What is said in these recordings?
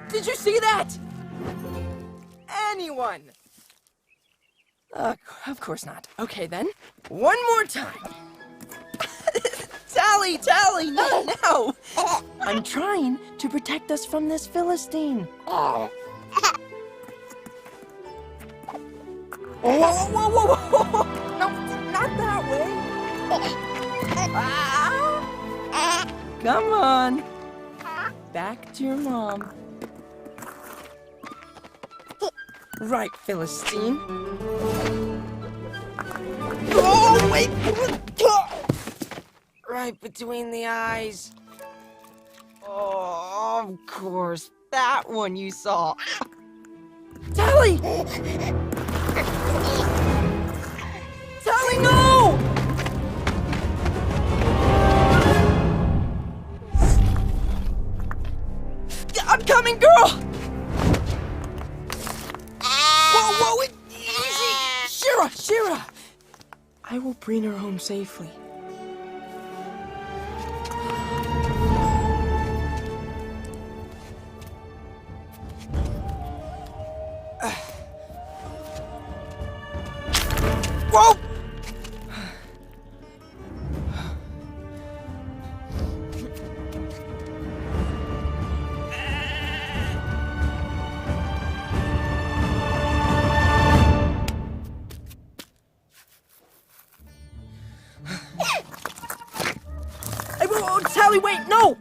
Did you see that? Anyone? Of course not. Okay, then. One more time. Tally, not now. I'm trying to protect us from this Philistine. Whoa. No, not that way. Come on. Back to your mom. Right, Philistine. Oh, wait! Right between the eyes. Oh, of course. That one you saw. Tally! Tally, no! I'm coming, girl! Whoa, easy! Shira! I will bring her home safely. Whoa! Tally, wait, no!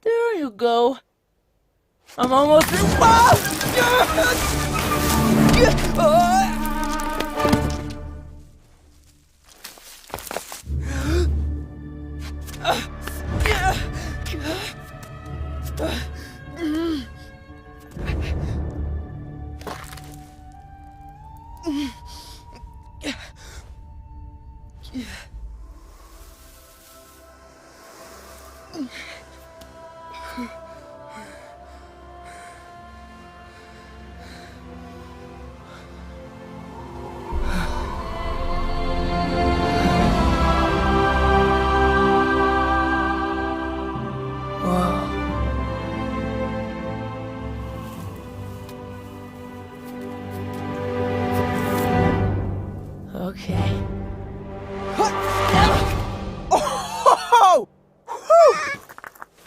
There you go. I'm almost through. Okay. Oh!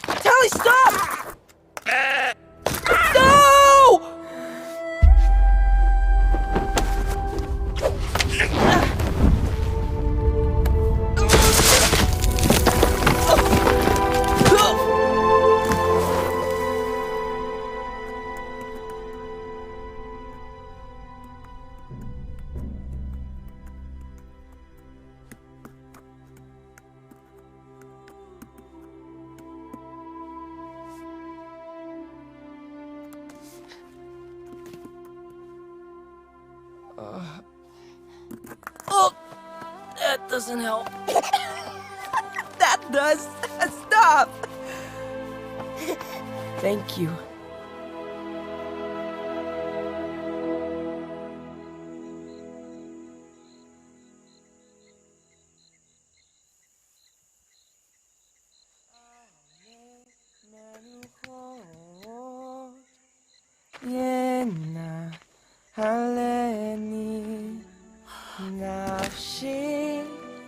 Tally, stop! No! Oh, that doesn't help. That does. Stop. Thank you. Yena haleni nafshi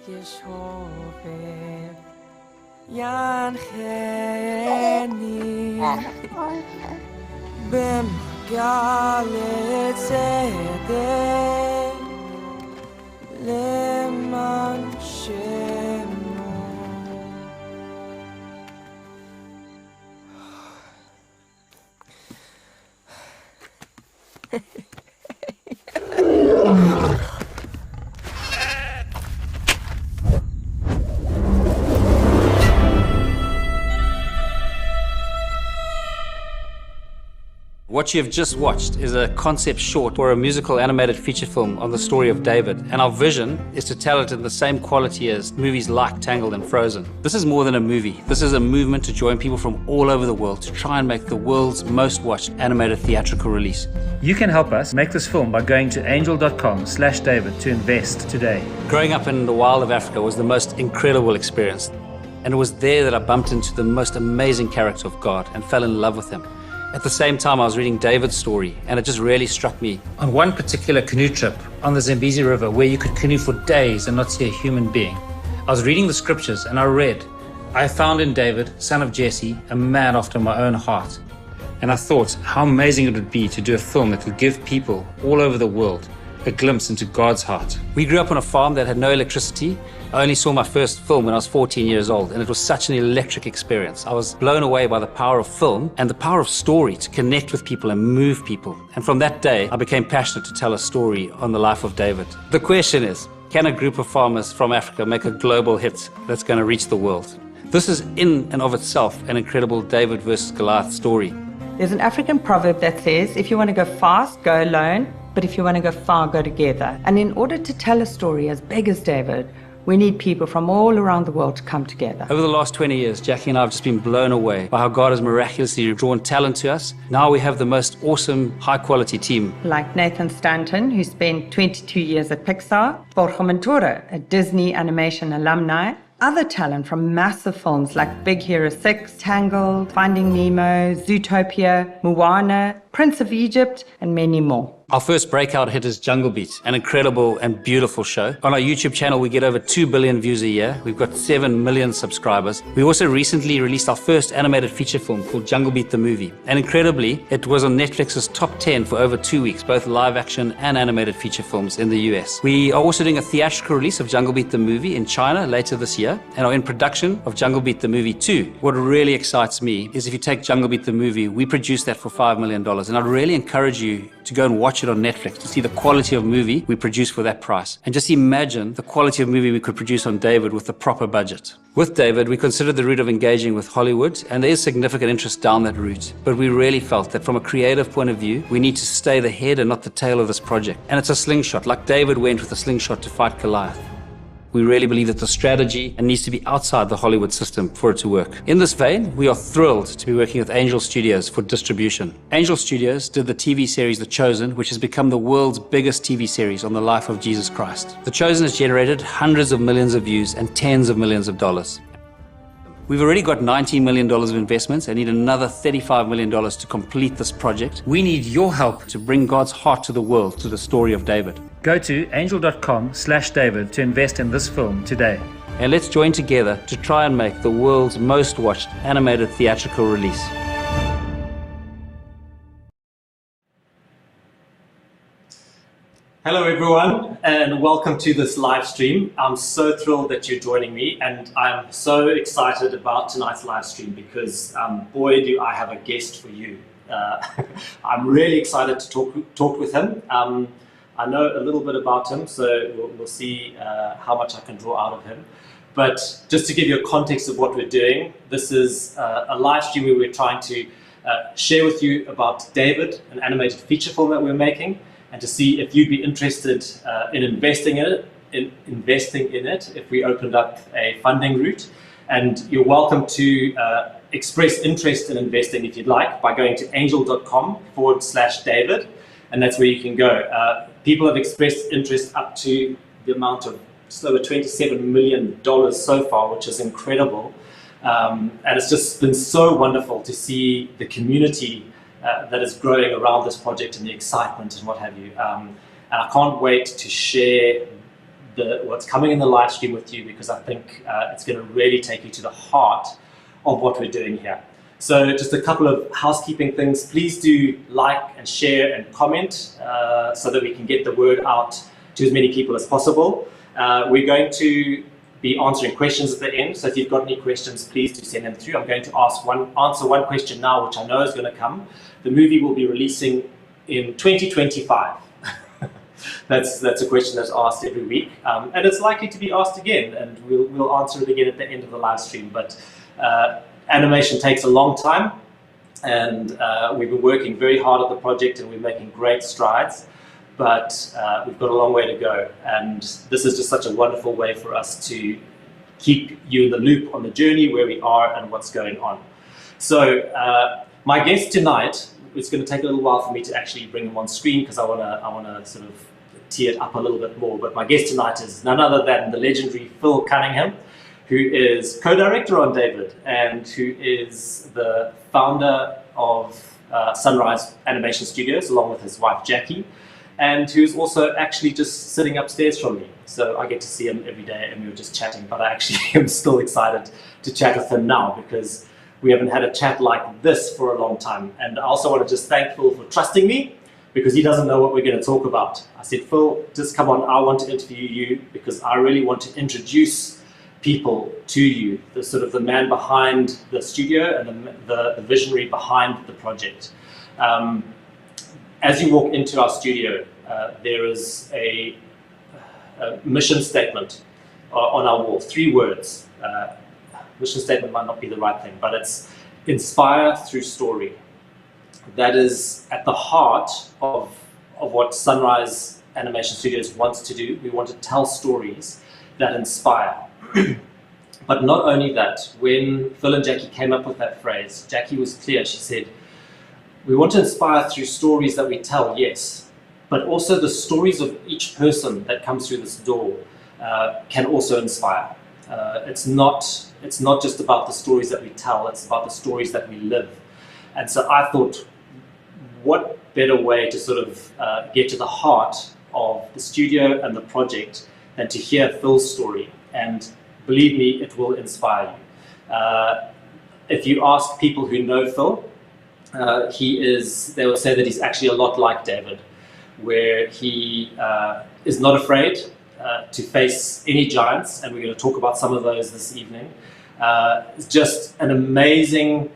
yeshobeh yancheni b'mgalet tzedek leman shemo. What you have just watched is a concept short or a musical animated feature film on the story of David, and our vision is to tell it in the same quality as movies like Tangled and Frozen. This is more than a movie. This is a movement to join people from all over the world to try and make the world's most watched animated theatrical release. You can help us make this film by going to angel.com/David to invest today. Growing up in the wild of Africa was the most incredible experience. And it was there that I bumped into the most amazing character of God and fell in love with him. At the same time, I was reading David's story, and it just really struck me. On one particular canoe trip on the Zambezi River where you could canoe for days and not see a human being, I was reading the scriptures and I read, "I found in David, son of Jesse, a man after my own heart." And I thought how amazing it would be to do a film that would give people all over the world a glimpse into God's heart. We grew up on a farm that had no electricity. I only saw my first film when I was 14 years old, and it was such an electric experience. I was blown away by the power of film and the power of story to connect with people and move people. And from that day, I became passionate to tell a story on the life of David. The question is, can a group of farmers from Africa make a global hit that's going to reach the world? This is in and of itself an incredible David versus Goliath story. There's an African proverb that says, if you want to go fast, go alone, but if you want to go far, go together. And in order to tell a story as big as David, we need people from all around the world to come together. Over the last 20 years, Jackie and I have just been blown away by how God has miraculously drawn talent to us. Now we have the most awesome, high-quality team. Like Nathan Stanton, who spent 22 years at Pixar, Borja Montoro, a Disney animation alumni, other talent from massive films like Big Hero 6, Tangled, Finding Nemo, Zootopia, Moana, Prince of Egypt, and many more. Our first breakout hit is Jungle Beat, an incredible and beautiful show. On our YouTube channel, we get over 2 billion views a year. We've got 7 million subscribers. We also recently released our first animated feature film called Jungle Beat the Movie. And incredibly, it was on Netflix's top 10 for over 2 weeks, both live action and animated feature films in the US. We are also doing a theatrical release of Jungle Beat the Movie in China later this year, and are in production of Jungle Beat the Movie 2. What really excites me is if you take Jungle Beat the Movie, we produced that for $5 million. And I'd really encourage you to go and watch it on Netflix to see the quality of movie we produce for that price. And just imagine the quality of movie we could produce on David with the proper budget. With David, we considered the route of engaging with Hollywood, and there is significant interest down that route. But we really felt that from a creative point of view, we need to stay the head and not the tail of this project. And it's a slingshot, like David went with a slingshot to fight Goliath. We really believe that the strategy needs to be outside the Hollywood system for it to work. In this vein, we are thrilled to be working with Angel Studios for distribution. Angel Studios did the TV series The Chosen, which has become the world's biggest TV series on the life of Jesus Christ. The Chosen has generated hundreds of millions of views and tens of millions of dollars. We've already got $19 million of investments and need another $35 million to complete this project. We need your help to bring God's heart to the world through the story of David. Go to angel.com/David to invest in this film today. And let's join together to try and make the world's most watched animated theatrical release. Hello everyone, and welcome to this live stream. I'm so thrilled that you're joining me, and I'm so excited about tonight's live stream because boy do I have a guest for you. I'm really excited to talk with him. I know a little bit about him, so we'll see how much I can draw out of him. But just to give you a context of what we're doing, this is a live stream where we're trying to share with you about David, an animated feature film that we're making, and to see if you'd be interested in investing in it if we opened up a funding route. And you're welcome to express interest in investing if you'd like by going to angel.com/David, and that's where you can go. People have expressed interest up to the amount of just over $27 million so far, which is incredible. And it's just been so wonderful to see the community that is growing around this project and the excitement and what have you. And I can't wait to share what's coming in the live stream with you, because I think it's going to really take you to the heart of what we're doing here. So just a couple of housekeeping things. Please do like and share and comment so that we can get the word out to as many people as possible. We're going to be answering questions at the end, so if you've got any questions, please do send them through. I'm going to answer one question now, which I know is going to come. The movie will be releasing in 2025. That's a question that's asked every week, and it's likely to be asked again, and we'll answer it again at the end of the live stream. But animation takes a long time, and we've been working very hard at the project, and we're making great strides. But we've got a long way to go, and this is just such a wonderful way for us to keep you in the loop on the journey, where we are and what's going on. So my guest tonight, it's going to take a little while for me to actually bring him on screen because I want to sort of tee it up a little bit more. But my guest tonight is none other than the legendary Phil Cunningham, who is co-director on David and who is the founder of Sunrise Animation Studios, along with his wife Jackie, and who's also actually just sitting upstairs from me. So I get to see him every day and we were just chatting, but I actually am still excited to chat with him now because we haven't had a chat like this for a long time. And I also want to just thank Phil for trusting me because he doesn't know what we're going to talk about. I said, Phil, just come on, I want to interview you because I really want to introduce people to you, the sort of the man behind the studio and the visionary behind the project. As you walk into our studio, there is a mission statement on our wall, 3 words. Mission statement might not be the right thing, but it's inspire through story. That is at the heart of what Sunrise Animation Studios wants to do. We want to tell stories that inspire. But not only that, when Phil and Jackie came up with that phrase, Jackie was clear. She said, we want to inspire through stories that we tell, yes, but also the stories of each person that comes through this door can also inspire. It's not just about the stories that we tell, it's about the stories that we live. And so I thought, what better way to sort of get to the heart of the studio and the project than to hear Phil's story. And believe me, it will inspire you. If you ask people who know Phil, they will say that he's actually a lot like David, where he is not afraid to face any giants, and we're going to talk about some of those this evening. It's just an amazing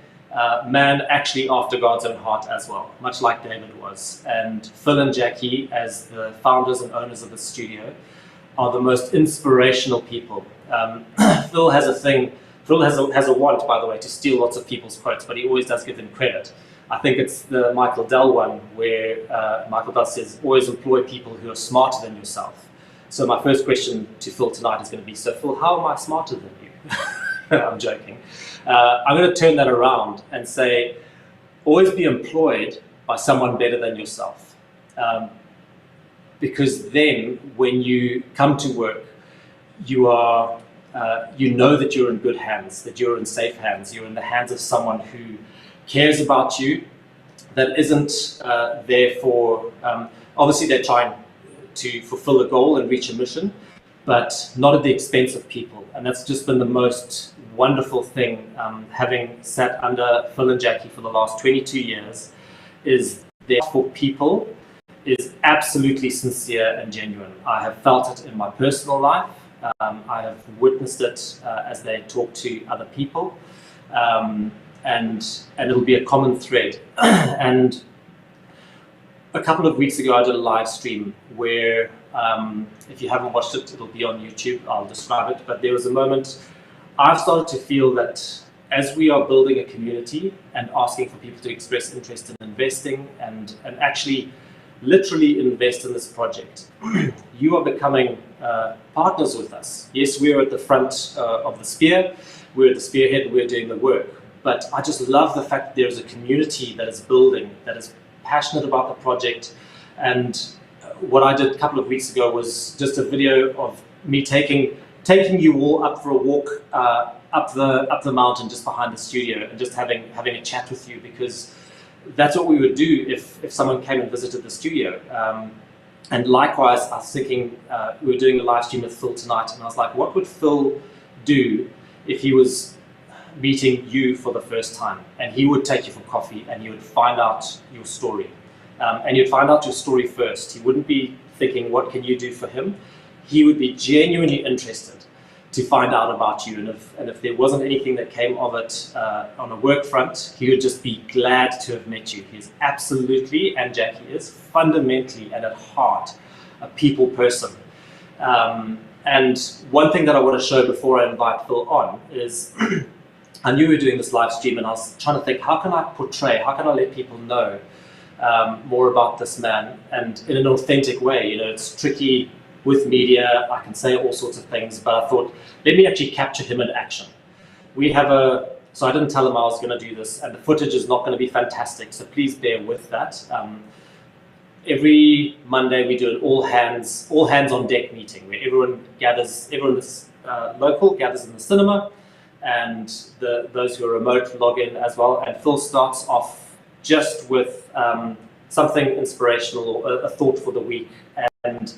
man, actually after God's own heart as well, much like David was. And Phil and Jackie, as the founders and owners of the studio, are the most inspirational people. Phil has a want, by the way, to steal lots of people's quotes, but he always does give them credit. I think it's the Michael Dell one where Michael Dell says, always employ people who are smarter than yourself. So my first question to Phil tonight is going to be, so Phil, how am I smarter than you? I'm joking. I'm going to turn that around and say, always be employed by someone better than yourself. Because then when you come to work, you know that you're in good hands, that you're in safe hands. You're in the hands of someone who cares about you, that isn't there for, obviously they're trying to fulfill a goal and reach a mission, but not at the expense of people. And that's just been the most wonderful thing, having sat under Phil and Jackie for the last 22 years, is there for people is absolutely sincere and genuine. I have felt it in my personal life. I have witnessed it as they talk to other people. And it'll be a common thread. And a couple of weeks ago, I did a live stream where, if you haven't watched it, it'll be on YouTube. I'll describe it. But there was a moment I've started to feel that as we are building a community and asking for people to express interest in investing and actually literally invest in this project, you are becoming partners with us. Yes, we're at the front of the spear. We're at the spearhead. We're doing the work. But I just love the fact that there's a community that is building, that is passionate about the project. And what I did a couple of weeks ago was just a video of me taking you all up for a walk up the mountain just behind the studio and just having a chat with you, because that's what we would do if someone came and visited the studio. And likewise, I was thinking, we were doing a live stream with Phil tonight, and I was like, what would Phil do if he was meeting you for the first time? And he would take you for coffee and he would find out your story. And you'd find out your story first. He wouldn't be thinking, what can you do for him? He would be genuinely interested to find out about you. And if there wasn't anything that came of it on a work front, he would just be glad to have met you. He is absolutely, and Jackie is, fundamentally and at heart a people person. And one thing that I want to show before I invite Phil on is, I knew we were doing this live stream and I was trying to think, how can I let people know more about this man, and in an authentic way. You know, it's tricky with media, I can say all sorts of things, but I thought, let me actually capture him in action. So I didn't tell him I was going to do this, and the footage is not going to be fantastic, so please bear with that. Every Monday we do an all hands on deck meeting where everyone gathers, everyone local gathers in the cinema, and those who are remote log in as well. And Phil starts off just with something inspirational or a thought for the week. And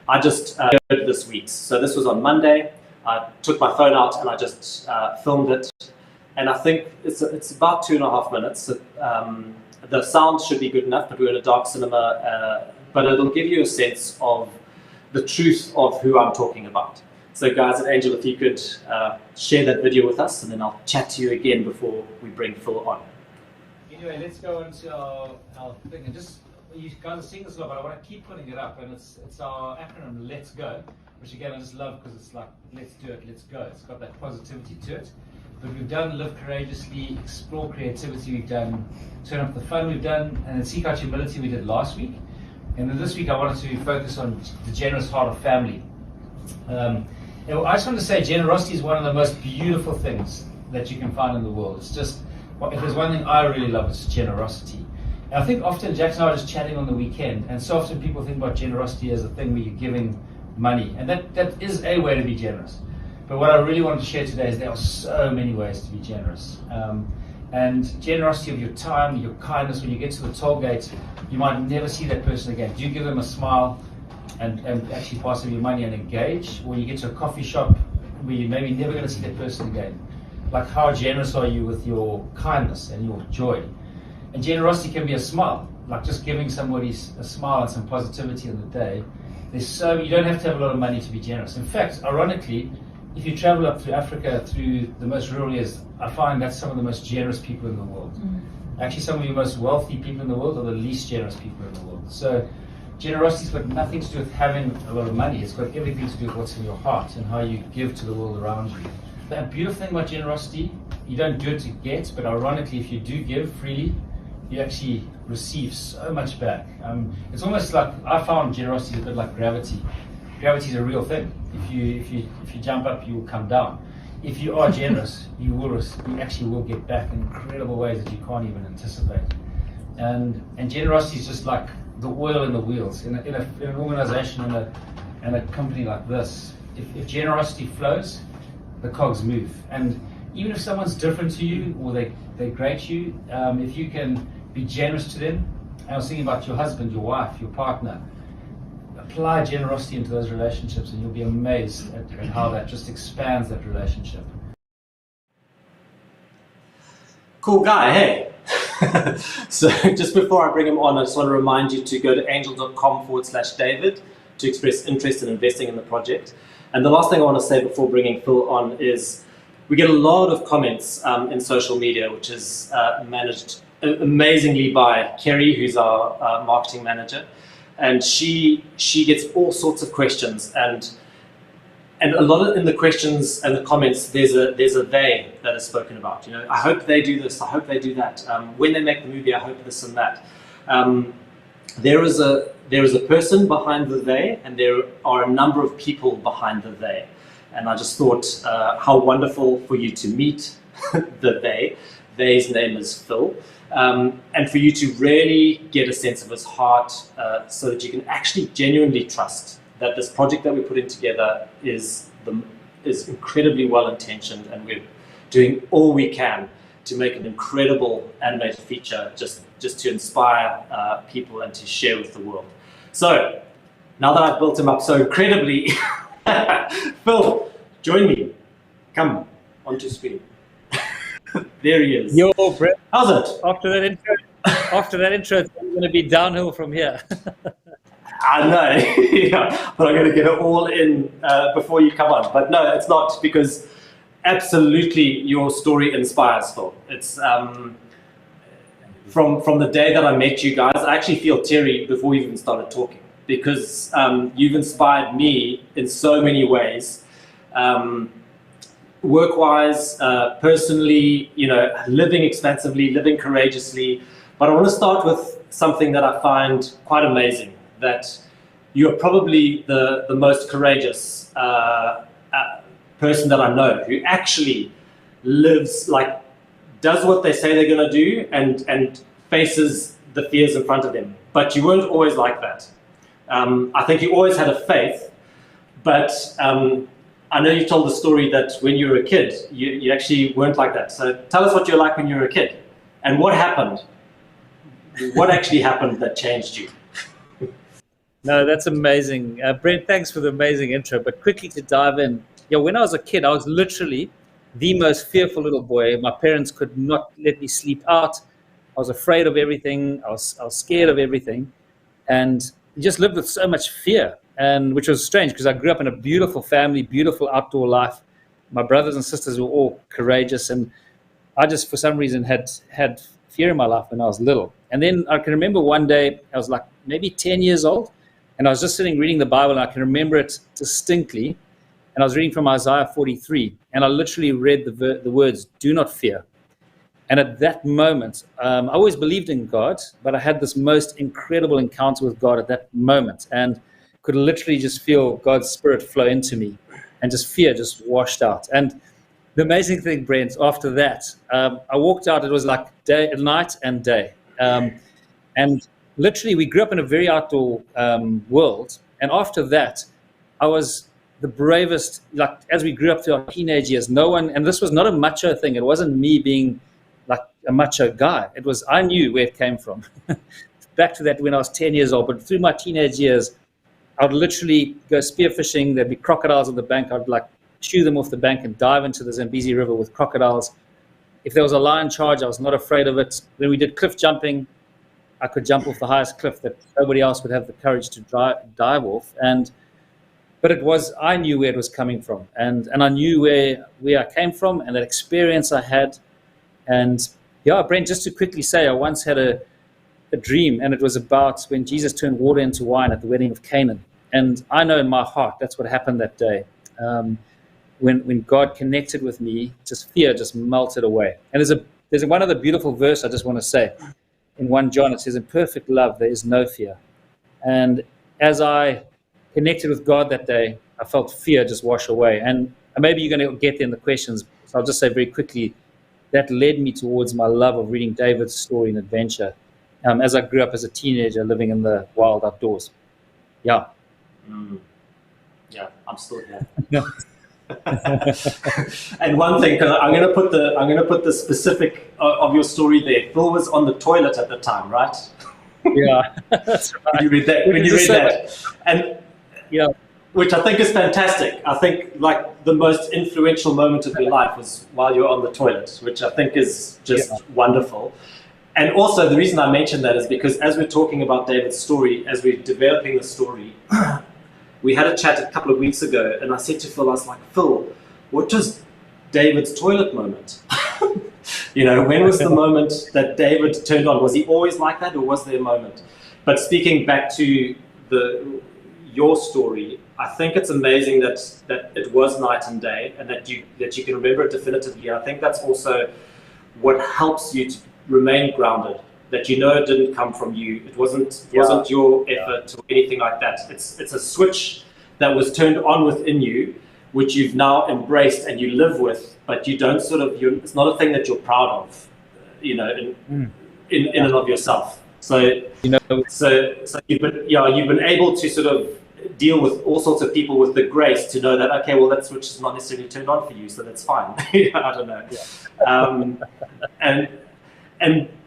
I just did this week's. So this was on Monday. I took my phone out and I just filmed it. And I think it's about 2.5 minutes. The sound should be good enough, but we're in a dark cinema. But it'll give you a sense of the truth of who I'm talking about. So guys and Angel, if you could share that video with us, and then I'll chat to you again before we bring Phil on. Anyway, let's go into our thing. And just, you guys are seeing this a lot, but I want to keep putting it up. And it's our acronym, Let's Go, which again I just love because it's like, let's do it, let's go. It's got that positivity to it. But we've done Live Courageously, Explore Creativity, we've done Turn Up the Fun, we've done, and then Seek Out Humility we did last week. And then this week I wanted to focus on the generous heart of family. I just want to say generosity is one of the most beautiful things that you can find in the world. It's just, if there's one thing I really love, it's generosity. And I think often Jack and I are just chatting on the weekend, and so often people think about generosity as a thing where you're giving money, and that is a way to be generous. But what I really wanted to share today is there are so many ways to be generous. And generosity of your time, your kindness. When you get to the toll gate, you might never see that person again. Do you give them a smile and actually pass them your money and engage? Or you get to a coffee shop where you're maybe never going to see that person again. Like, how generous are you with your kindness and your joy? And generosity can be a smile, like just giving somebody a smile and some positivity in the day. You don't have to have a lot of money to be generous. In fact, ironically, if you travel up through Africa, through the most rural areas, I find that's some of the most generous people in the world. Actually, some of the most wealthy people in the world are the least generous people in the world. So generosity's got nothing to do with having a lot of money. It's got everything to do with what's in your heart and how you give to the world around you. The beautiful thing about generosity, you don't do it to get, but ironically, if you do give freely, you actually receive so much back. It's almost like, I found generosity is a bit like gravity. Gravity is a real thing. If you jump up, you will come down. If you are generous, you actually will get back in incredible ways that you can't even anticipate. And generosity is just like the oil in the wheels. In an organization, in a company like this, if generosity flows, the cogs move. And even if someone's different to you or they grate you, if you can be generous to them, I was thinking about your husband, your wife, your partner, apply generosity into those relationships and you'll be amazed at how that just expands that relationship. Cool guy, hey? So just before I bring him on, I just want to remind you to go to angel.com/David to express interest in investing in the project. And the last thing I want to say before bringing Phil on is we get a lot of comments in social media, which is managed amazingly by Kerry, who's our marketing manager. And she gets all sorts of questions, and a lot of in the questions and the comments there's a they that is spoken about. You know, I hope they do this, I hope they do that. When they make the movie, I hope this and that. There is a person behind the they, and there are a number of people behind the they. And I just thought how wonderful for you to meet the they. They's name is Phil. And for you to really get a sense of his heart so that you can actually genuinely trust that this project that we're putting together is incredibly well-intentioned, and we're doing all we can to make an incredible animated feature just to inspire people and to share with the world. So, now that I've built him up so incredibly, Phil, join me. Come onto screen. There he is. Yo, Brett. How's it? After that intro, it's going to be downhill from here. I know. Yeah, but I'm going to get it all in before you come on. But no, it's not, because absolutely your story inspires, Phil. It's from the day that I met you guys, I actually feel teary before we even started talking, because you've inspired me in so many ways. Work-wise, personally, you know, living expansively, living courageously. But I want to start with something that I find quite amazing, that you're probably the most courageous person that I know, who actually lives, like, does what they say they're going to do and faces the fears in front of them. But you weren't always like that. I think you always had a faith, but I know you told the story that when you were a kid, you actually weren't like that. So tell us what you're like when you were a kid, and what happened. What actually happened that changed you? No, that's amazing. Brent, thanks for the amazing intro. But quickly to dive in, when I was a kid, I was literally the most fearful little boy. My parents could not let me sleep out. I was afraid of everything. I was scared of everything, and just lived with so much fear, and which was strange because I grew up in a beautiful family, beautiful outdoor life. My brothers and sisters were all courageous, and I just, for some reason, had fear in my life when I was little. And then I can remember one day, I was like maybe 10 years old, and I was just sitting reading the Bible, and I can remember it distinctly. And I was reading from Isaiah 43, and I literally read the words, "Do not fear." And at that moment, I always believed in God, but I had this most incredible encounter with God at that moment, and could literally just feel God's Spirit flow into me, and just fear just washed out. And the amazing thing, Brent, after that, I walked out. It was like night and day. And literally, we grew up in a very outdoor world. And after that, I was the bravest, like as we grew up through our teenage years, no one, and this was not a macho thing. It wasn't me being like a macho guy. It was, I knew where it came from. Back to that when I was 10 years old. But through my teenage years, I would literally go spearfishing. There'd be crocodiles on the bank. I'd like shoo them off the bank and dive into the Zambezi River with crocodiles. If there was a lion charge, I was not afraid of it. When we did cliff jumping, I could jump off the highest cliff that nobody else would have the courage to dive off. But it was, I knew where it was coming from, and I knew where I came from, and that experience I had. And Brent, just to quickly say, I once had a dream, and it was about when Jesus turned water into wine at the wedding of Canaan. And I know in my heart that's what happened that day. When God connected with me, just fear just melted away. And there's one other beautiful verse I just want to say. In 1 John, it says, "In perfect love, there is no fear." And as I connected with God that day, I felt fear just wash away. And maybe you're going to get there in the questions, so I'll just say very quickly, that led me towards my love of reading David's story and adventure as I grew up as a teenager living in the wild outdoors. Yeah. Yeah, I'm still here. And one thing, because I'm going to put the specific of your story there. Phil was on the toilet at the time, right? Yeah, that's right. When you read that, and yeah, which I think is fantastic. I think like the most influential moment of your life was while you were on the toilet, which I think is just wonderful. And also the reason I mentioned that is because as we're talking about David's story, as we're developing the story, we had a chat a couple of weeks ago, and I said to Phil, I was like, Phil, what was David's toilet moment? When was the moment that David turned on? Was he always like that, or was there a moment? But speaking back to your story, I think it's amazing that it was night and day, and that you can remember it definitively. I think that's also what helps you to remain grounded. That it didn't come from you. It wasn't your effort or anything like that. It's a switch that was turned on within you, which you've now embraced and you live with, but you don't it's not a thing that you're proud of, in and of yourself. So you've been able to sort of deal with all sorts of people with the grace to know that, okay, well, that switch is not necessarily turned on for you, so that's fine. I don't know. Yeah.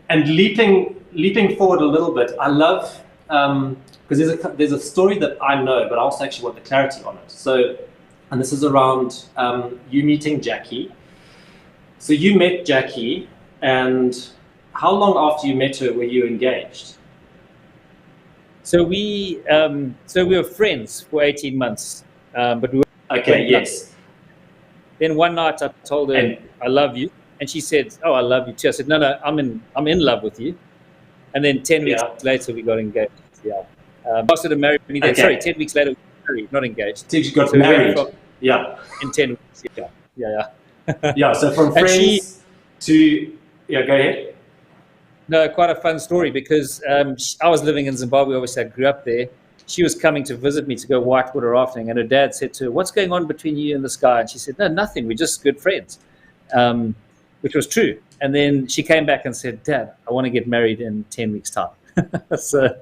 And leaping forward a little bit, I love, because there's a story that I know, but I also actually want the clarity on it. So, and this is around you meeting Jackie. So you met Jackie, and how long after you met her were you engaged? So we were friends for 18 months, but we were yes. Then one night I told her, I love you. And she said, "Oh, I love you too." I said, "No, I'm in love with you." And then 10 weeks later, we got engaged. Yeah, asked her to marry me. Then, sorry, 10 weeks later, we got married, not engaged. So you got married. In 10 weeks. Yeah. Yeah. So from friends to go ahead. No, quite a fun story because I was living in Zimbabwe. Obviously, I grew up there. She was coming to visit me to go whitewater rafting, and her dad said to her, "What's going on between you and this guy?" And she said, "No, nothing. We're just good friends." Which was true. And then she came back and said, "Dad, I want to get married in 10 weeks' time." So,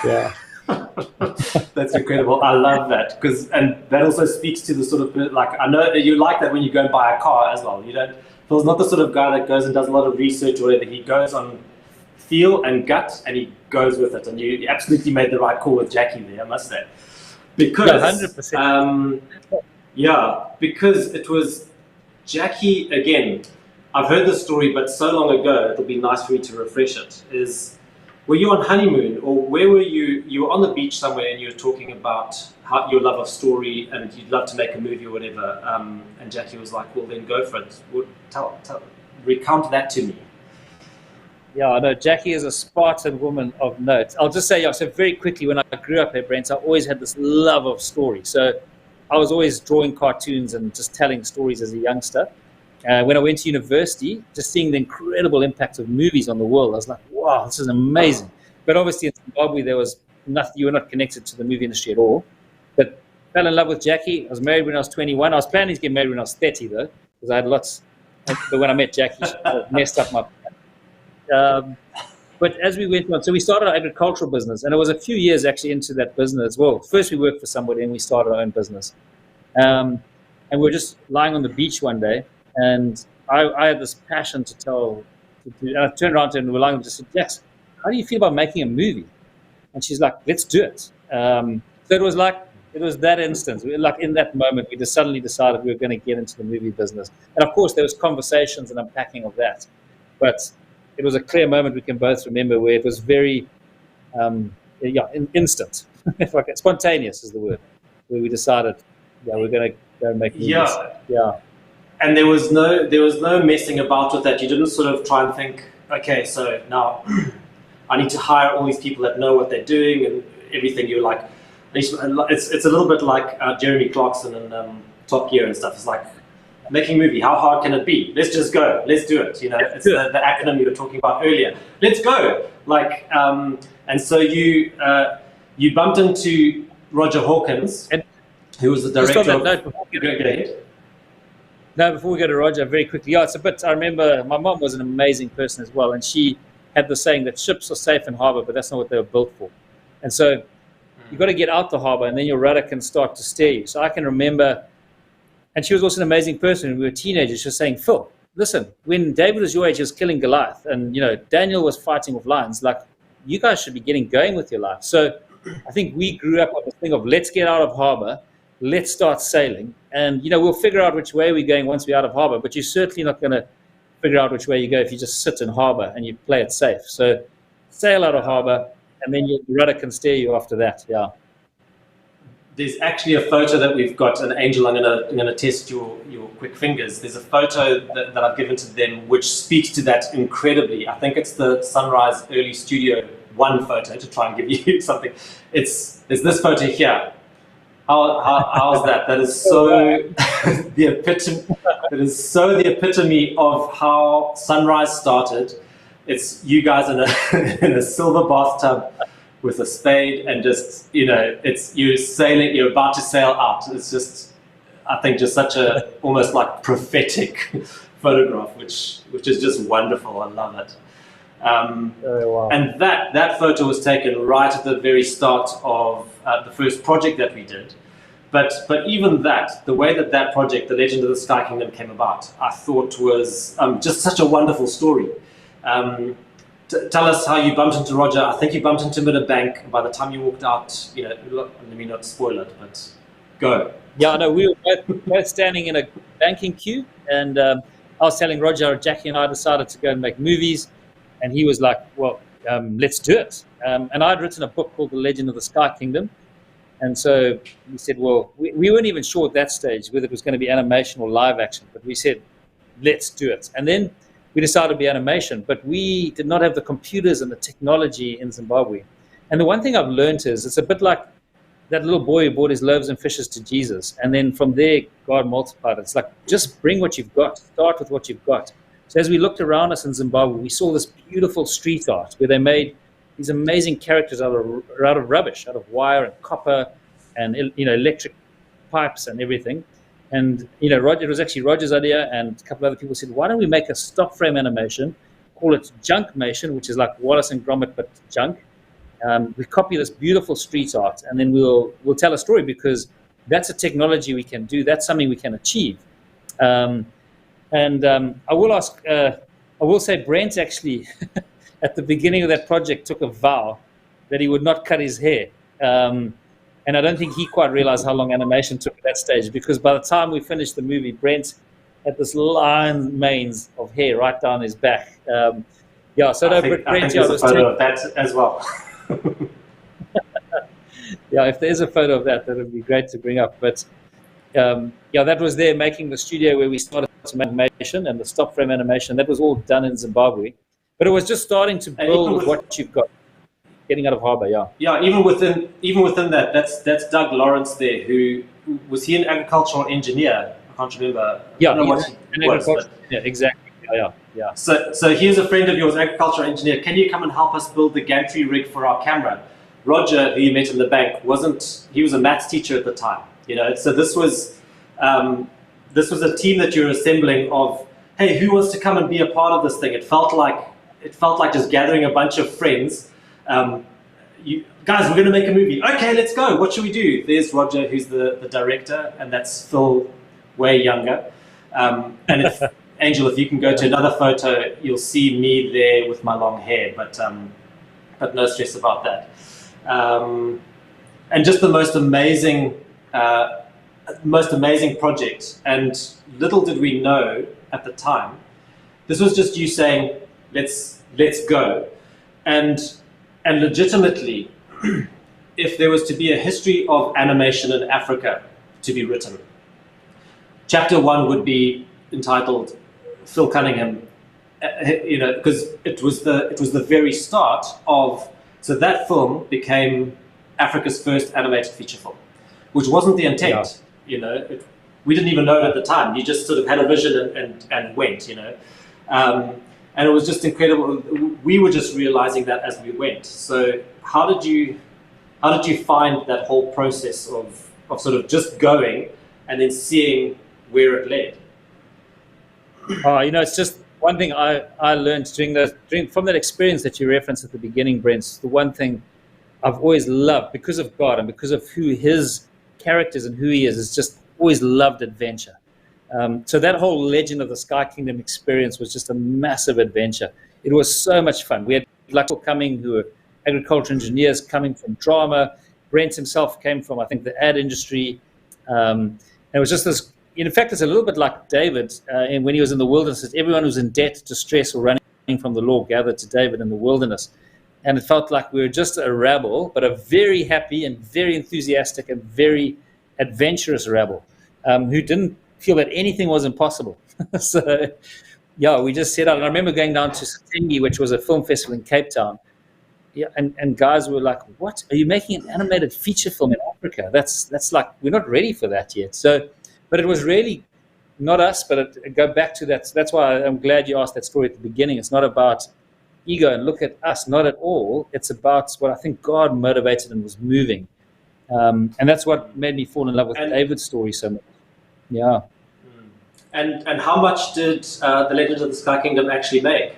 yeah. That's incredible. I love that and that also speaks to the sort of, like, I know that you like that when you go and buy a car as well. You don't. Phil's not the sort of guy that goes and does a lot of research or whatever. He goes on feel and gut, and he goes with it. And you absolutely made the right call with Jackie there, I must say, because 100%. Because it was Jackie again. I've heard the story, but so long ago, it'll be nice for me to refresh it. Were you on honeymoon, or where were you? You were on the beach somewhere, and you were talking about your love of story, and you'd love to make a movie or whatever. And Jackie was like, "Well, then go for it." Recount that to me. Yeah, no, Jackie is a Spartan woman of note. I'll just say, so very quickly, when I grew up at Brent, I always had this love of story. So I was always drawing cartoons and just telling stories as a youngster. When I went to university, just seeing the incredible impact of movies on the world, I was like, wow, this is amazing. But obviously in Zimbabwe, there was nothing, you were not connected to the movie industry at all. But fell in love with Jackie. I was married when I was 21. I was planning to get married when I was 30, though, because I had lots. But when I met Jackie, she messed up my plan. But as we went on, so we started our agricultural business, and it was a few years actually into that business. Well, first we worked for somebody, and we started our own business. And we were just lying on the beach one day, and I had this passion to tell. And I turned around to her and we were lying and just said, "Jax, how do you feel about making a movie?" And she's like, "Let's do it." So it was that instance. Like in that moment, we just suddenly decided we were going to get into the movie business. And of course, there was conversations and unpacking of that. But it was a clear moment we can both remember where it was very, instant. Spontaneous is the word. Where we decided, we're going to go make movies. Yeah. And there was no messing about with that. You didn't sort of try and think, okay, so now I need to hire all these people that know what they're doing and everything. You're like, it's a little bit like Jeremy Clarkson and Top Gear and stuff. It's like making a movie. How hard can it be? Let's just go. Let's do it. You know, it's the acronym you were talking about earlier. Let's go. Like, and so you bumped into Roger Hawkins, who was the director of. Go ahead. No, before we go to Roger, very quickly. Yeah, it's a bit. I remember my mom was an amazing person as well, and she had the saying that ships are safe in harbour, but that's not what they were built for. And so you've got to get out the harbour, and then your rudder can start to steer you. So I can remember, and she was also an amazing person. When we were teenagers, she was saying, "Phil, listen, when David was your age, he was killing Goliath, and Daniel was fighting with lions. Like, you guys should be getting going with your life." So I think we grew up on the thing of let's get out of harbour. Let's start sailing, and we'll figure out which way we're going once we're out of harbour. But you're certainly not going to figure out which way you go if you just sit in harbour and you play it safe. So sail out of harbour, and then your rudder can steer you after that. Yeah. There's actually a photo that we've got, and Angel, I'm gonna test your quick fingers. There's a photo that I've given to them which speaks to that incredibly. I think it's the Sunrise Early Studio 1 photo to try and give you something. There's this photo here. How's that? That is so the epitome. That is so the epitome of how Sunrise started. It's you guys in a silver bathtub with a spade, and just it's you sailing. You're about to sail out. It's just, I think, just such a almost like prophetic photograph, which is just wonderful. I love it. Wow. And that photo was taken right at the very start of the first project that we did. But even the way that project, The Legend of the Sky Kingdom, came about, I thought was just such a wonderful story. Tell us how you bumped into Roger. I think you bumped into him at a bank. By the time you walked out, let me not spoil it, but go. Yeah, no, we were both standing in a banking queue, and I was telling Roger, Jackie and I decided to go and make movies. And he was like, well, let's do it. And I'd written a book called The Legend of the Sky Kingdom. And so we said, well, we weren't even sure at that stage whether it was going to be animation or live action. But we said, let's do it. And then we decided to be animation. But we did not have the computers and the technology in Zimbabwe. And the one thing I've learned is it's a bit like that little boy who brought his loaves and fishes to Jesus. And then from there, God multiplied it. It's like, just bring what you've got. Start with what you've got. So as we looked around us in Zimbabwe, we saw this beautiful street art where they made these amazing characters out of rubbish, out of wire and copper and electric pipes and everything. And Roger, it was actually Roger's idea, and a couple of other people said, why don't we make a stop frame animation, call it Junkmation, which is like Wallace and Gromit but junk, We copy this beautiful street art, and then we'll tell a story, because that's a technology we can do. That's something we can achieve. I will say Brent actually, at the beginning of that project, took a vow that he would not cut his hair. And I don't think he quite realized how long animation took at that stage, because by the time we finished the movie, Brent had this line manes of hair right down his back. Yeah, so I think there's a photo of that as well. Yeah, if there's a photo of that, that would be great to bring up. But yeah, that was there making the studio where we started to make animation and the stop frame animation. That was all done in Zimbabwe. But it was just starting to build what you've got. Getting out of harbour, yeah. Yeah, even within that, that's Doug Lawrence there, who was he an agricultural engineer? I can't remember. Yeah, I don't know what he was, yeah, exactly. Yeah. So here's a friend of yours, agricultural engineer. Can you come and help us build the gantry rig for our camera? Roger, who you met in the bank, he was a maths teacher at the time. You know, so this was a team that you're assembling of, hey, who wants to come and be a part of this thing? It felt like just gathering a bunch of friends. Guys, we're going to make a movie. Okay, let's go. What should we do? There's Roger, who's the director, and that's Phil, way younger. And Angel, if you can go to another photo, you'll see me there with my long hair, but no stress about that. And just the most amazing project. And little did we know at the time, this was just you saying, let's go. And legitimately, if there was to be a history of animation in Africa to be written, chapter 1 would be entitled Phil Cunningham, you know, because it was the very start of, so that film became Africa's first animated feature film, which wasn't the intent, you know. We didn't even know it at the time. You just sort of had a vision and went, you know. And it was just incredible. We were just realizing that as we went. So how did you find that whole process of sort of just going and then seeing where it led? You know, it's just one thing I learned from that experience that you referenced at the beginning, Brent. The one thing I've always loved, because of God and because of who his characters and who he is just always loved adventure. So that whole Legend of the Sky Kingdom experience was just a massive adventure. It was so much fun. We had people coming who were agricultural engineers, coming from drama. Brent himself came from, I think, the ad industry. And it was just this, in fact, it's a little bit like David. And when he was in the wilderness, everyone who's in debt, distress, or running from the law gathered to David in the wilderness. And it felt like we were just a rabble, but a very happy and very enthusiastic and very adventurous rabble, who didn't feel that anything was impossible. So, yeah, we just set out. And I remember going down to Satengi, which was a film festival in Cape Town. Yeah, and guys were like, "What? Are you making an animated feature film in Africa? That's like, we're not ready for that yet." So, but it was really not us. But it go back to that. So that's why I'm glad you asked that story at the beginning. It's not about ego and look at us, not at all. It's about what I think God motivated and was moving, and that's what made me fall in love with David's story so much. Yeah. And how much did the Legend of the Sky Kingdom actually make?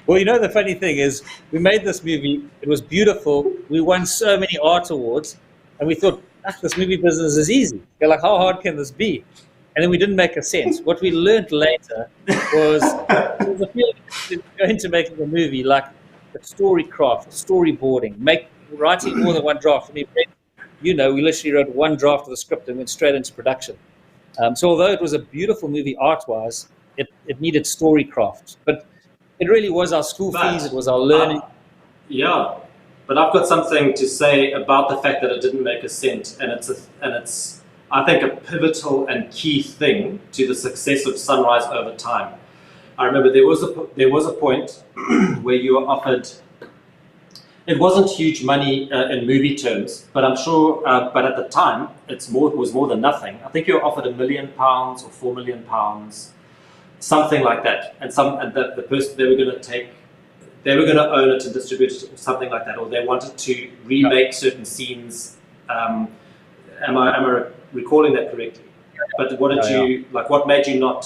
Well, you know, the funny thing is, we made this movie. It was beautiful. We won so many art awards, and we thought, this movie business is easy. You're like, how hard can this be? And then we didn't make a sense. What we learned later was the feeling going to making a movie, like the story craft, storyboarding, writing more than one draft. I mean, you know, we literally wrote one draft of the script and went straight into production. So although it was a beautiful movie art-wise, it needed storycraft. But it really was our school fees, it was our learning. Yeah, but I've got something to say about the fact that it didn't make a cent, and it's I think a pivotal and key thing to the success of Sunrise over time. I remember there was a point where you were offered. It wasn't huge money in movie terms, but I'm sure. But at the time, it was more than nothing. I think you were offered £1 million or £4 million, something like that. And the person they were going to own it and distribute it, or something like that, or they wanted to remake certain scenes. Am I recalling that correctly? But what did you like? What made you not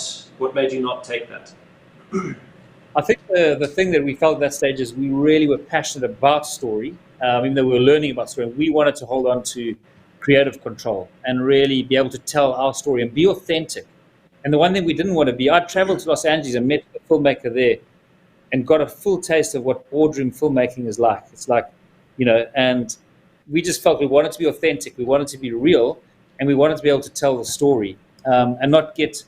take that? I think the thing that we felt at that stage is we really were passionate about story, even though we were learning about story. We wanted to hold on to creative control and really be able to tell our story and be authentic. And the one thing we didn't want to be, I traveled to Los Angeles and met a filmmaker there and got a full taste of what boardroom filmmaking is like. It's like, and we just felt we wanted to be authentic, we wanted to be real, and we wanted to be able to tell the story and not get,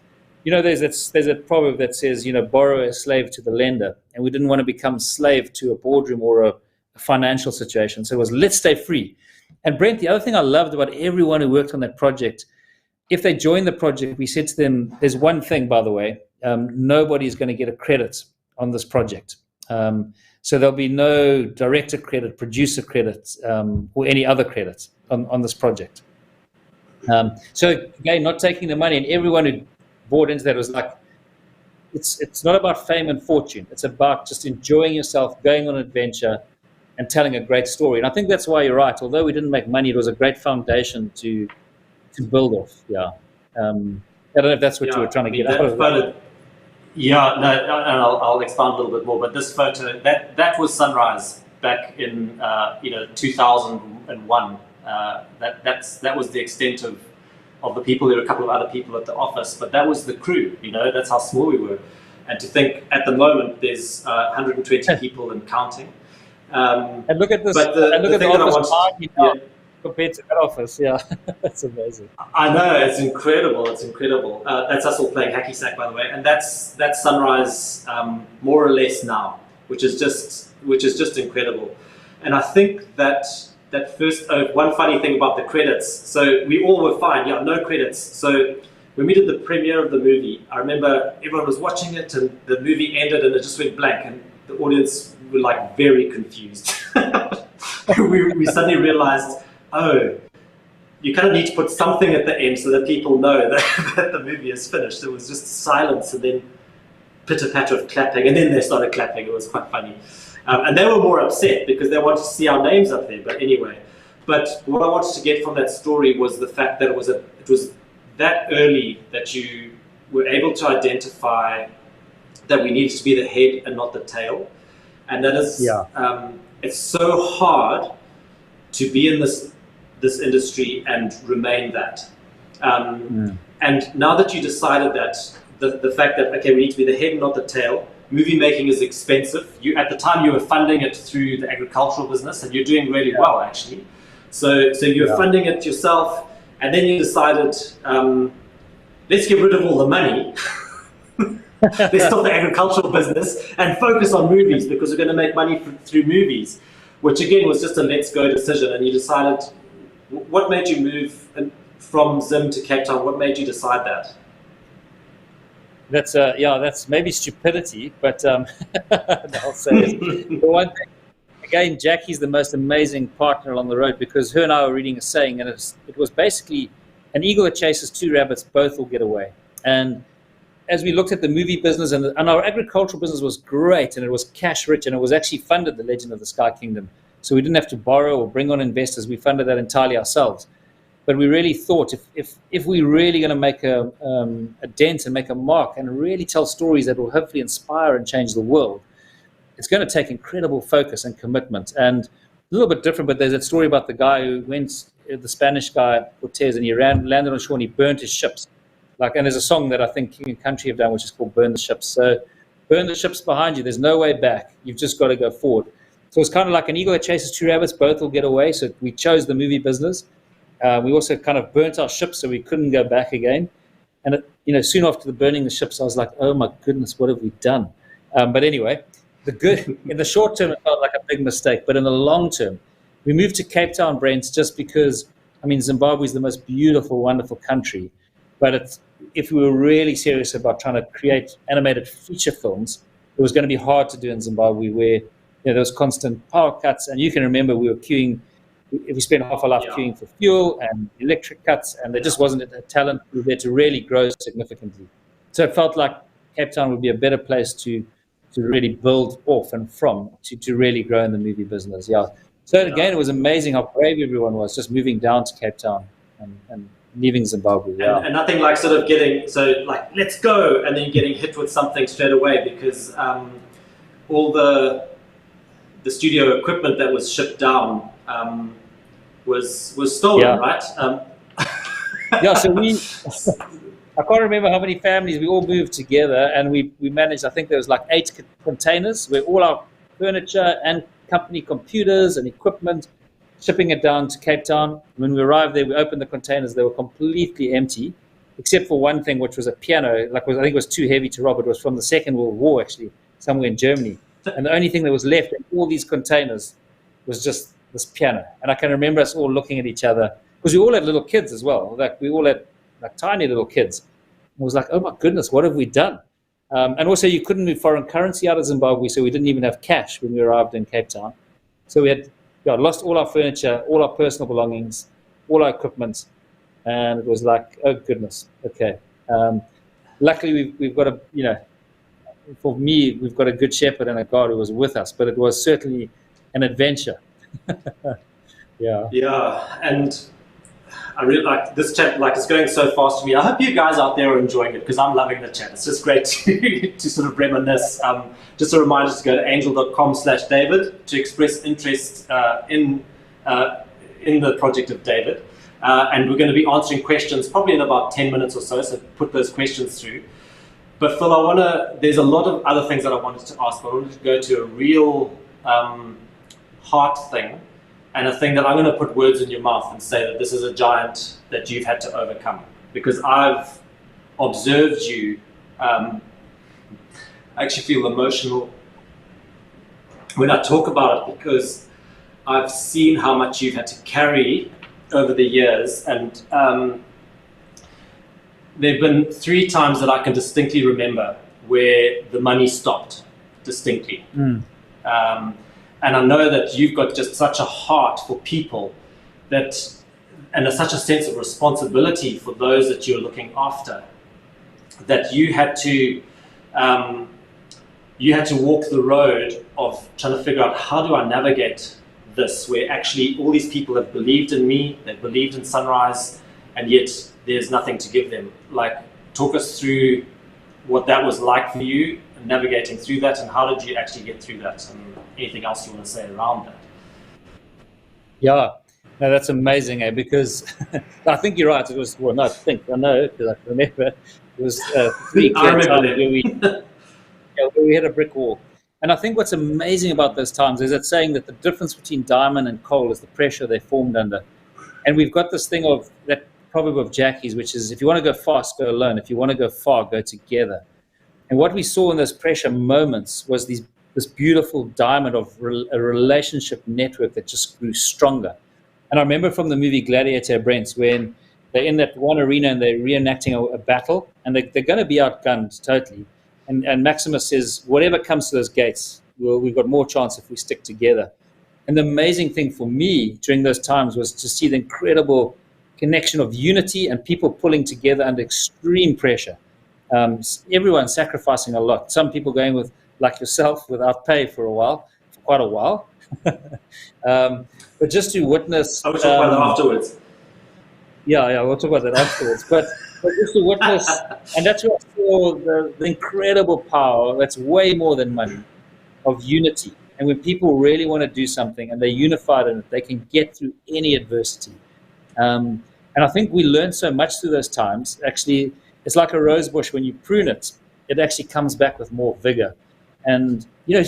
there's a proverb that says, borrow a slave to the lender, and we didn't want to become slave to a boardroom or a financial situation. So it was, let's stay free. And Brent, the other thing I loved about everyone who worked on that project, if they joined the project, we said to them, there's one thing, by the way, nobody's going to get a credit on this project. So there'll be no director credit, producer credit, or any other credit on this project. So again, not taking the money, and everyone who bought into that was like, it's not about fame and fortune. It's about just enjoying yourself, going on an adventure, and telling a great story. And I think that's why you're right. Although we didn't make money, it was a great foundation to build off. Yeah. I don't know if that's what you were trying to get out of that. Yeah, no, and I'll expand a little bit more. But this photo, that was sunrise back in 2001. That was the extent of the people. There were a couple of other people at the office, but that was the crew. That's how small we were. And to think, at the moment, there's 120 people and counting. And look at this. But the thing that I wanted, compared to that office, yeah, that's amazing. I know, it's incredible. It's incredible. That's us all playing hacky sack, by the way, and that's sunrise more or less now, which is just incredible. And I think that first one funny thing about the credits. So we all were fine, no credits. So when we did the premiere of the movie, I remember everyone was watching it, and the movie ended, and it just went blank, and the audience were like very confused. we suddenly realized, oh, you kind of need to put something at the end so that people know that the movie is finished. It was just silence and then pitter-patter of clapping, and then they started clapping. It was quite funny. And they were more upset because they wanted to see our names up there. But anyway, what I wanted to get from that story was the fact that it was that early that you were able to identify that we needed to be the head and not the tail. And that is, it's so hard to be in this industry and remain that. And now that you decided that, the fact that, okay, we need to be the head and not the tail, movie making is expensive. At the time, you were funding it through the agricultural business, and you're doing really well, actually. So you're funding it yourself, and then you decided, let's get rid of all the money. Let's stop the agricultural business and focus on movies, because we're going to make money through movies, which again was just a let's go decision. And you decided, what made you move from Zim to Cape Town? What made you decide that? That's maybe stupidity, but I'll say it. The one thing, again, Jackie's the most amazing partner along the road, because her and I were reading a saying, and it was basically, an eagle that chases two rabbits, both will get away. And as we looked at the movie business, and our agricultural business was great, and it was cash rich, and it was actually funded The Legend of the Sky Kingdom. So we didn't have to borrow or bring on investors. We funded that entirely ourselves. But we really thought, if we're really going to make a dent and make a mark and really tell stories that will hopefully inspire and change the world, it's going to take incredible focus and commitment. And a little bit different, but there's that story about the guy who went, the Spanish guy, Cortez, and he landed on shore and he burnt his ships. And there's a song that I think King and Country have done, which is called Burn the Ships. So burn the ships behind you. There's no way back. You've just got to go forward. So it's kind of like an eagle that chases two rabbits, both will get away. So we chose the movie business. We also kind of burnt our ships, so we couldn't go back again. And soon after the burning the ships, I was like, oh my goodness, what have we done? But anyway, in the short term, it felt like a big mistake. But in the long term, we moved to Cape Town, Brent, just because, Zimbabwe is the most beautiful, wonderful country. But if we were really serious about trying to create animated feature films, it was going to be hard to do in Zimbabwe, where there was constant power cuts. And you can remember we were queuing. We spent half our life queuing for fuel and electric cuts, and there just wasn't a talent there to really grow significantly. So it felt like Cape Town would be a better place to really build off and from, to really grow in the movie business. So again, it was amazing how brave everyone was just moving down to Cape Town and leaving Zimbabwe. Yeah. And nothing like sort of getting, so like, let's go, and then getting hit with something straight away, because all the studio equipment that was shipped down was stolen, right? Yeah, so I can't remember how many families, we all moved together, and we managed, I think there was like 8 containers where all our furniture and company computers and equipment, shipping it down to Cape Town. When we arrived there, we opened the containers, they were completely empty, except for one thing, which was a piano. I think it was too heavy to rob. It was from the Second World War, actually, somewhere in Germany. And the only thing that was left in all these containers was just this piano. And I can remember us all looking at each other, because we all had little kids as well. Like, we all had like tiny little kids. It was like, oh my goodness, what have we done? And also, you couldn't move foreign currency out of Zimbabwe, so we didn't even have cash when we arrived in Cape Town. So we had lost all our furniture, all our personal belongings, all our equipment, and it was like, oh goodness, okay. Luckily, we've got for me, we've got a good shepherd and a God who was with us, but it was certainly an adventure. Yeah, and I really like this chat. Like, it's going so fast for me. I hope you guys out there are enjoying it, because I'm loving the chat. It's just great to sort of reminisce. Just a reminder to go to angel.com/David to express interest in the project of David. And we're going to be answering questions probably in about 10 minutes or so. So put those questions through. But Phil, there's a lot of other things that I wanted to ask, but I wanted to go to a real heart thing, and a thing that I'm going to put words in your mouth and say that this is a giant that you've had to overcome. Because I've observed you, I actually feel emotional when I talk about it, because I've seen how much you've had to carry over the years, and there have been 3 times that I can distinctly remember where the money stopped, distinctly. And I know that you've got just such a heart for people, and such a sense of responsibility for those that you're looking after, that you had to walk the road of trying to figure out, how do I navigate this, where actually all these people have believed in me, they've believed in Sunrise, and yet there's nothing to give them. Like, talk us through what that was like for you, navigating through that, and how did you actually get through that, and anything else you want to say around that? Yeah, no, that's amazing, because I think you're right. It was, I know, because I can remember, it was 3 times where we had a brick wall. And I think what's amazing about those times is it's saying that the difference between diamond and coal is the pressure they formed under. And we've got this thing of that proverb of Jackie's, which is, if you want to go fast, go alone. If you want to go far, go together. And what we saw in those pressure moments was this beautiful diamond of a relationship network that just grew stronger. And I remember from the movie Gladiator, Brent, when they're in that one arena and they're reenacting a battle, and they're going to be outgunned totally. And Maximus says, whatever comes to those gates, we've got more chance if we stick together. And the amazing thing for me during those times was to see the incredible connection of unity and people pulling together under extreme pressure. Everyone sacrificing a lot. Some people going with, like yourself, without pay for quite a while. But just to witness... I will talk about that afterwards. Yeah, we'll talk about that afterwards. But just to witness, and that's where I saw the incredible power, that's way more than money, of unity. And when people really want to do something and they're unified in it, they can get through any adversity. And I think we learned so much through those times. Actually, it's like a rose bush. When you prune it, it actually comes back with more vigor. And,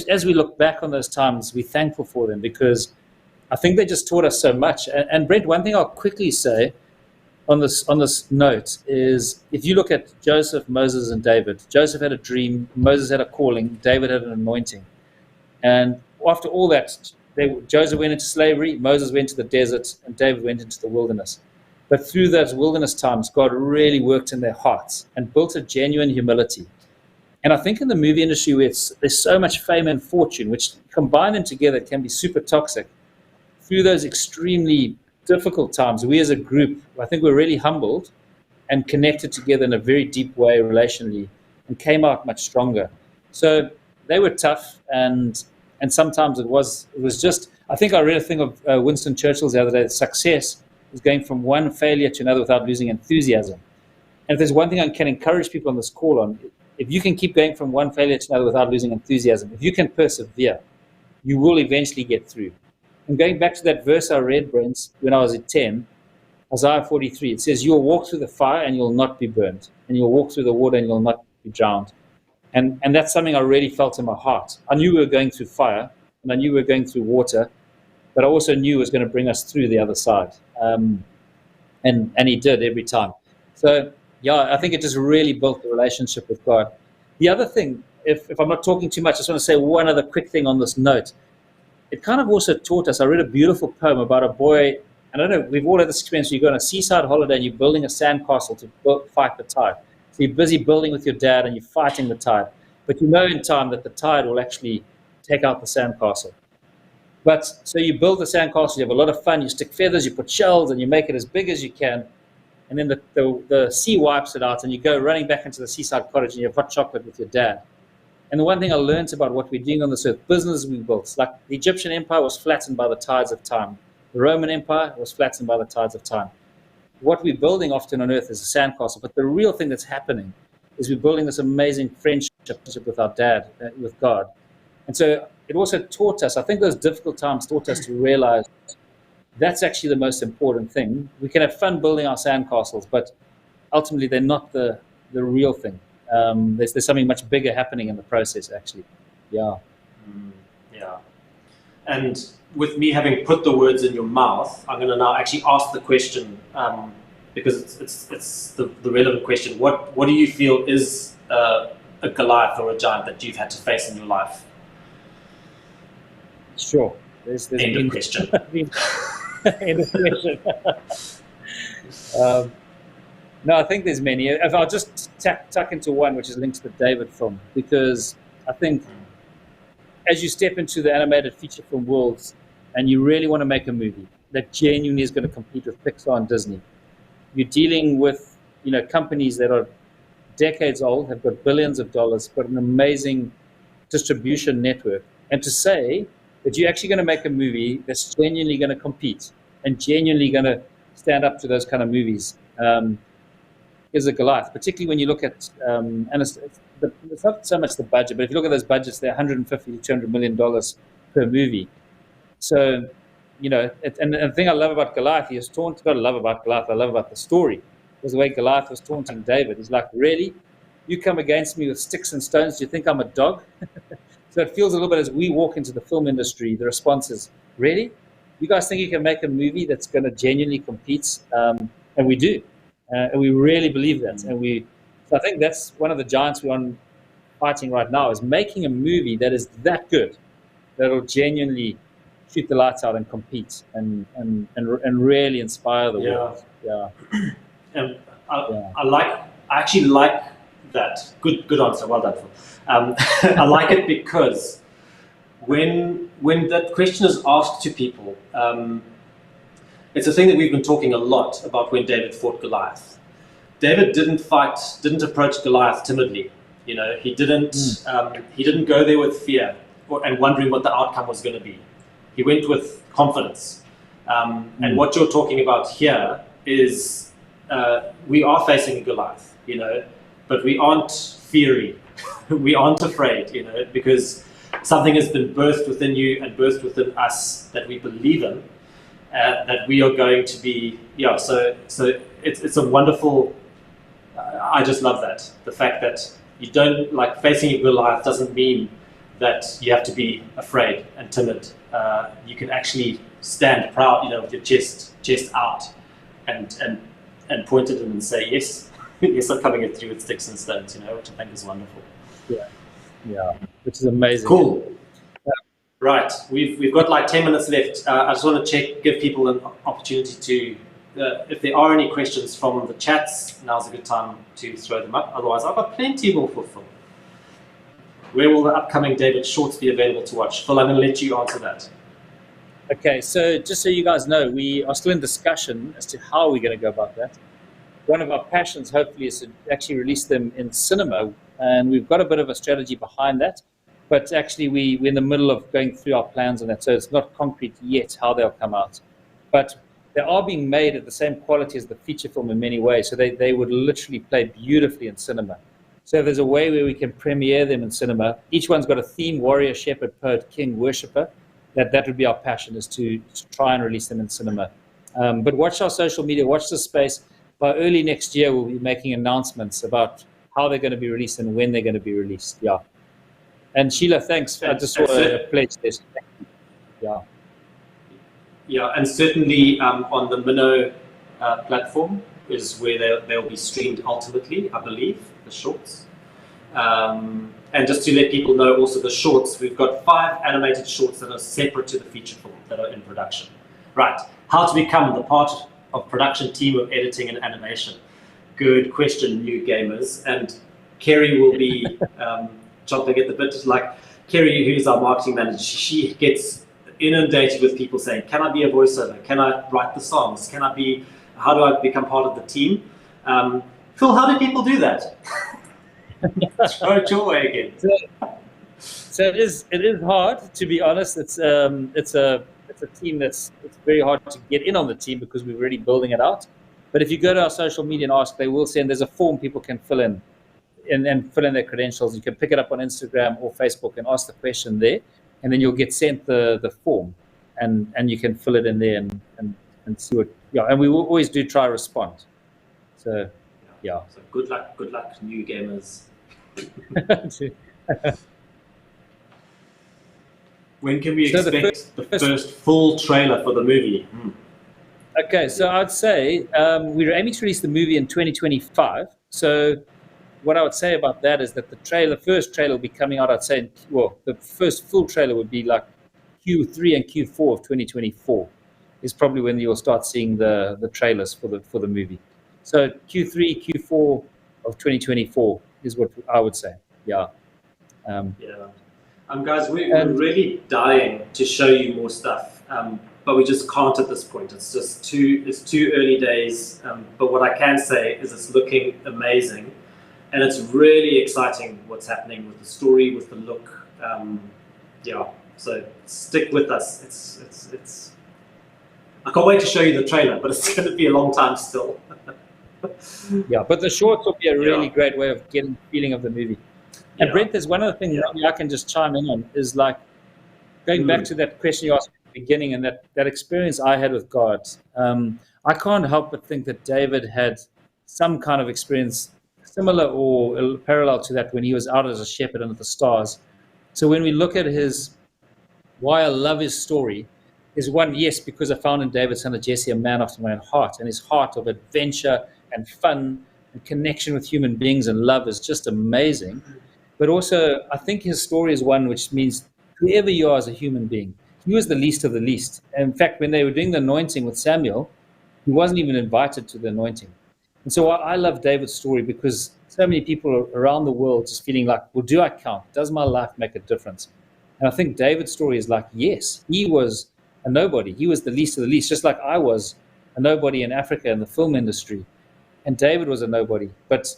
as we look back on those times, we're thankful for them, because I think they just taught us so much. And Brent, one thing I'll quickly say on this note is, if you look at Joseph, Moses, and David, Joseph had a dream, Moses had a calling, David had an anointing. And after all that, Joseph went into slavery, Moses went to the desert, and David went into the wilderness. But through those wilderness times, God really worked in their hearts and built a genuine humility. And I think in the movie industry, where there's so much fame and fortune, which combine them together can be super toxic. Through those extremely difficult times, we as a group, I think we're really humbled and connected together in a very deep way relationally, and came out much stronger. So they were tough, and sometimes it was just, I think I read a thing of Winston Churchill's the other day, that success is going from one failure to another without losing enthusiasm. And if there's one thing I can encourage people on this call on, if you can keep going from one failure to another without losing enthusiasm, if you can persevere, you will eventually get through. And going back to that verse I read, Brent, when I was at 10, Isaiah 43, it says, you'll walk through the fire and you'll not be burnt, and you'll walk through the water and you'll not be drowned. And that's something I really felt in my heart. I knew we were going through fire, and I knew we were going through water, but I also knew it was going to bring us through the other side. And he did every time. So, yeah, I think it just really built the relationship with God. The other thing, if I'm not talking too much, I just want to say one other quick thing on this note. It kind of also taught us, I read a beautiful poem about a boy, and I don't know, we've all had this experience, you go on a seaside holiday and you're building a sandcastle to fight the tide. So you're busy building with your dad and you're fighting the tide. But you know in time that the tide will actually take out the sandcastle. But so you build the sandcastle, you have a lot of fun, you stick feathers, you put shells, and you make it as big as you can. And then the sea wipes it out, and you go running back into the seaside cottage and you have hot chocolate with your dad. And the one thing I learned about what we're doing on this earth, business we built, like the Egyptian empire was flattened by the tides of time. The Roman empire was flattened by the tides of time. What we're building often on earth is a sandcastle, but the real thing that's happening is we're building this amazing friendship with our dad, with God. And so it also taught us, I think those difficult times taught us to realize that's actually the most important thing. We can have fun building our sandcastles, but ultimately they're not the real thing. There's something much bigger happening in the process, actually. Yeah. Yeah. And with me having put the words in your mouth, I'm going to now actually ask the question, because it's the relevant question. What do you feel is a Goliath or a giant that you've had to face in your life? Sure. There's End of question. End of question. No, I think there's many. If I'll just tuck into one, which is linked to the David film, because I think as you step into the animated feature film worlds and you really want to make a movie that genuinely is going to compete with Pixar and Disney, you're dealing with companies that are decades old, have got billions of dollars, got an amazing distribution network. And to say that you're actually going to make a movie that's genuinely going to compete and genuinely going to stand up to those kind of movies is a Goliath, particularly when you look at, and it's not so much the budget, but if you look at those budgets, they're $150 to $200 million per movie. So, and the thing I love about Goliath, I love about the story, was the way Goliath was taunting David. He's like, really? You come against me with sticks and stones, do you think I'm a dog? So it feels a little bit as we walk into the film industry, the response is, really? You guys think you can make a movie that's going to genuinely compete? And we do. And we really believe that. So I think that's one of the giants we're on fighting right now, is making a movie that is that good, that will genuinely shoot the lights out and compete and really inspire the world. Yeah. And I actually like that. Good answer. Well done, Phil. I like it because when that question is asked to people, it's a thing that we've been talking a lot about when David fought Goliath. David didn't approach Goliath timidly. He didn't go there with fear and wondering what the outcome was going to be. He went with confidence. And what you're talking about here is we are facing a Goliath, but we aren't fiery. We aren't afraid, because something has been birthed within you and birthed within us that we believe in. That we are going to be, so it's a wonderful, I just love that. The fact that you don't, like, facing a Goliath doesn't mean that you have to be afraid and timid. You can actually stand proud, with your chest out and point at him and say, yes, yes, I'm coming at you with sticks and stones, which I think is wonderful. Yeah, which is amazing. Cool. Right, we've got like 10 minutes left. I just want to give people an opportunity to, if there are any questions from the chats, now's a good time to throw them up. Otherwise, I've got plenty more for Phil. Where will the upcoming David shorts be available to watch? Phil, I'm going to let you answer that. Okay, so just so you guys know, we are still in discussion as to how we're going to go about that. One of our passions, hopefully, is to actually release them in cinema, and we've got a bit of a strategy behind that. But actually, we're in the middle of going through our plans on that, so it's not concrete yet how they'll come out. But they are being made at the same quality as the feature film in many ways. So they would literally play beautifully in cinema. So if there's a way where we can premiere them in cinema, each one's got a theme: warrior, shepherd, poet, king, worshipper. That would be our passion, is to try and release them in cinema. But watch our social media, watch the space. By early next year, we'll be making announcements about how they're going to be released and when they're going to be released. Yeah. And Sheila, thanks. I just saw a pledge there. Yeah. Yeah, and certainly on the Minnow platform is where they'll be streamed ultimately, I believe, the shorts. And just to let people know also the shorts, we've got 5 animated shorts that are separate to the feature film that are in production. Right, how to become the part of production team of editing and animation? Good question, new gamers. And Kerry will be chomping at the bit. Like Kerry, who's our marketing manager, she gets inundated with people saying, can I be a voiceover? Can I write the songs? How do I become part of the team? Phil, how do people do that? Throw it your way again. So it is hard, to be honest. It's a team it's very hard to get in on the team because we're already building it out. But if you go to our social media and ask, they will send. There's a form people can fill in and fill in their credentials. You can pick it up on Instagram or Facebook and ask the question there, and then you'll get sent the form, and you can fill it in there and see what. Yeah, and we will always do try to respond. So yeah. So good luck, new gamers. When can we expect the first full trailer for the movie? Okay, so I'd say we're aiming to release the movie in 2025. So what I would say about that is that the first trailer will be coming out, I'd say, well, the first full trailer would be like Q3 and Q4 of 2024 is probably when you'll start seeing the trailers for the movie. So Q3, Q4 of 2024 is what I would say. Yeah. Guys, we're really dying to show you more stuff, but we just can't at this point. It's too early days. But what I can say is it's looking amazing, and it's really exciting what's happening with the story, with the look. So stick with us. It's. I can't wait to show you the trailer, but it's going to be a long time still. Yeah, but the shorts will be a really great way of getting the feeling of the movie. And Brent, there's one other thing I can just chime in on, is like going back to that question you asked at the beginning and that experience I had with God. I can't help but think that David had some kind of experience similar or parallel to that when he was out as a shepherd under the stars. So when we look at why I love his story, is one, yes, because I found in David, son of Jesse, a man after my own heart, and his heart of adventure and fun and connection with human beings and love is just amazing. But also, I think his story is one which means whoever you are as a human being, he was the least of the least. And in fact, when they were doing the anointing with Samuel, he wasn't even invited to the anointing. And so I love David's story because so many people around the world just feeling like, well, do I count? Does my life make a difference? And I think David's story is like, yes, he was a nobody. He was the least of the least, just like I was a nobody in Africa in the film industry. And David was a nobody. But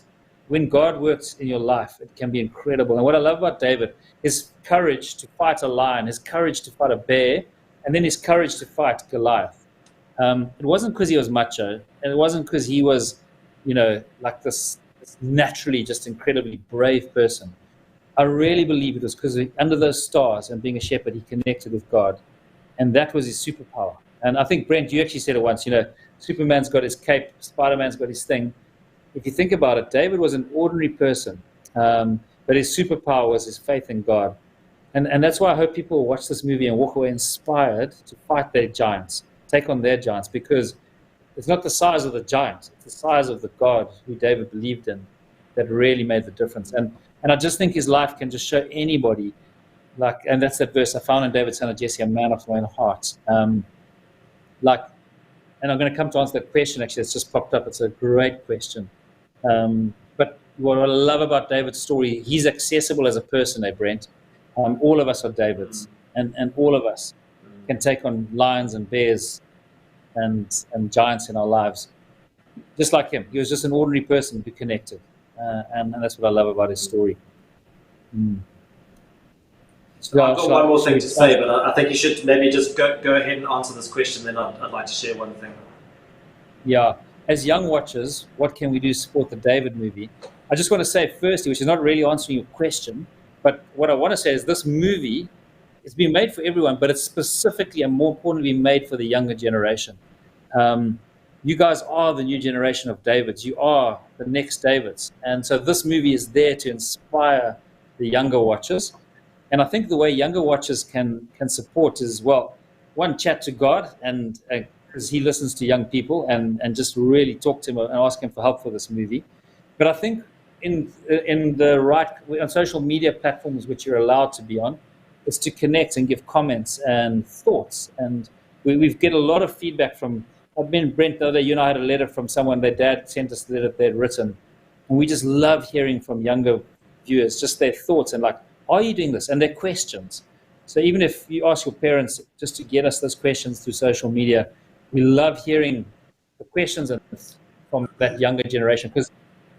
when God works in your life, it can be incredible. And what I love about David, his courage to fight a lion, his courage to fight a bear, and then his courage to fight Goliath. It wasn't because he was macho, and it wasn't because he was, like this naturally just incredibly brave person. I really believe it was because under those stars and being a shepherd, he connected with God. And that was his superpower. And I think, Brent, you actually said it once, Superman's got his cape, Spider-Man's got his thing. If you think about it, David was an ordinary person, but his superpower was his faith in God. And that's why I hope people watch this movie and walk away inspired to fight their giants, take on their giants, because it's not the size of the giant, it's the size of the God who David believed in that really made the difference. And I just think his life can just show anybody, and that's that verse I found in David, son of Jesse, a man after my own heart. And I'm going to come to answer that question, actually, it's just popped up. It's a great question. But what I love about David's story, he's accessible as a person, Brent. All of us are Davids, and all of us can take on lions and bears and giants in our lives. Just like him. He was just an ordinary person who connected. And that's what I love about his story. I've got one more thing to say, but I think you should maybe just go ahead and answer this question, then I'd like to share one thing. Yeah. As young watchers, what can we do to support the David movie? I just want to say firstly, which is not really answering your question, but what I want to say is this movie is being made for everyone, but it's specifically and more importantly made for the younger generation. You guys are the new generation of Davids. You are the next Davids. And so this movie is there to inspire the younger watchers. And I think the way younger watchers can support is, well, one, chat to God, and because he listens to young people, and just really talk to him and ask him for help for this movie. But I think in the right, on social media platforms which you're allowed to be on, is to connect and give comments and thoughts. And we get a lot of feedback from, I've been Brent the other day, you and I had a letter from someone, their dad sent us the letter they'd written. And we just love hearing from younger viewers, just their thoughts and like, are you doing this? And their questions. So even if you ask your parents just to get us those questions through social media, we love hearing the questions from that younger generation. Because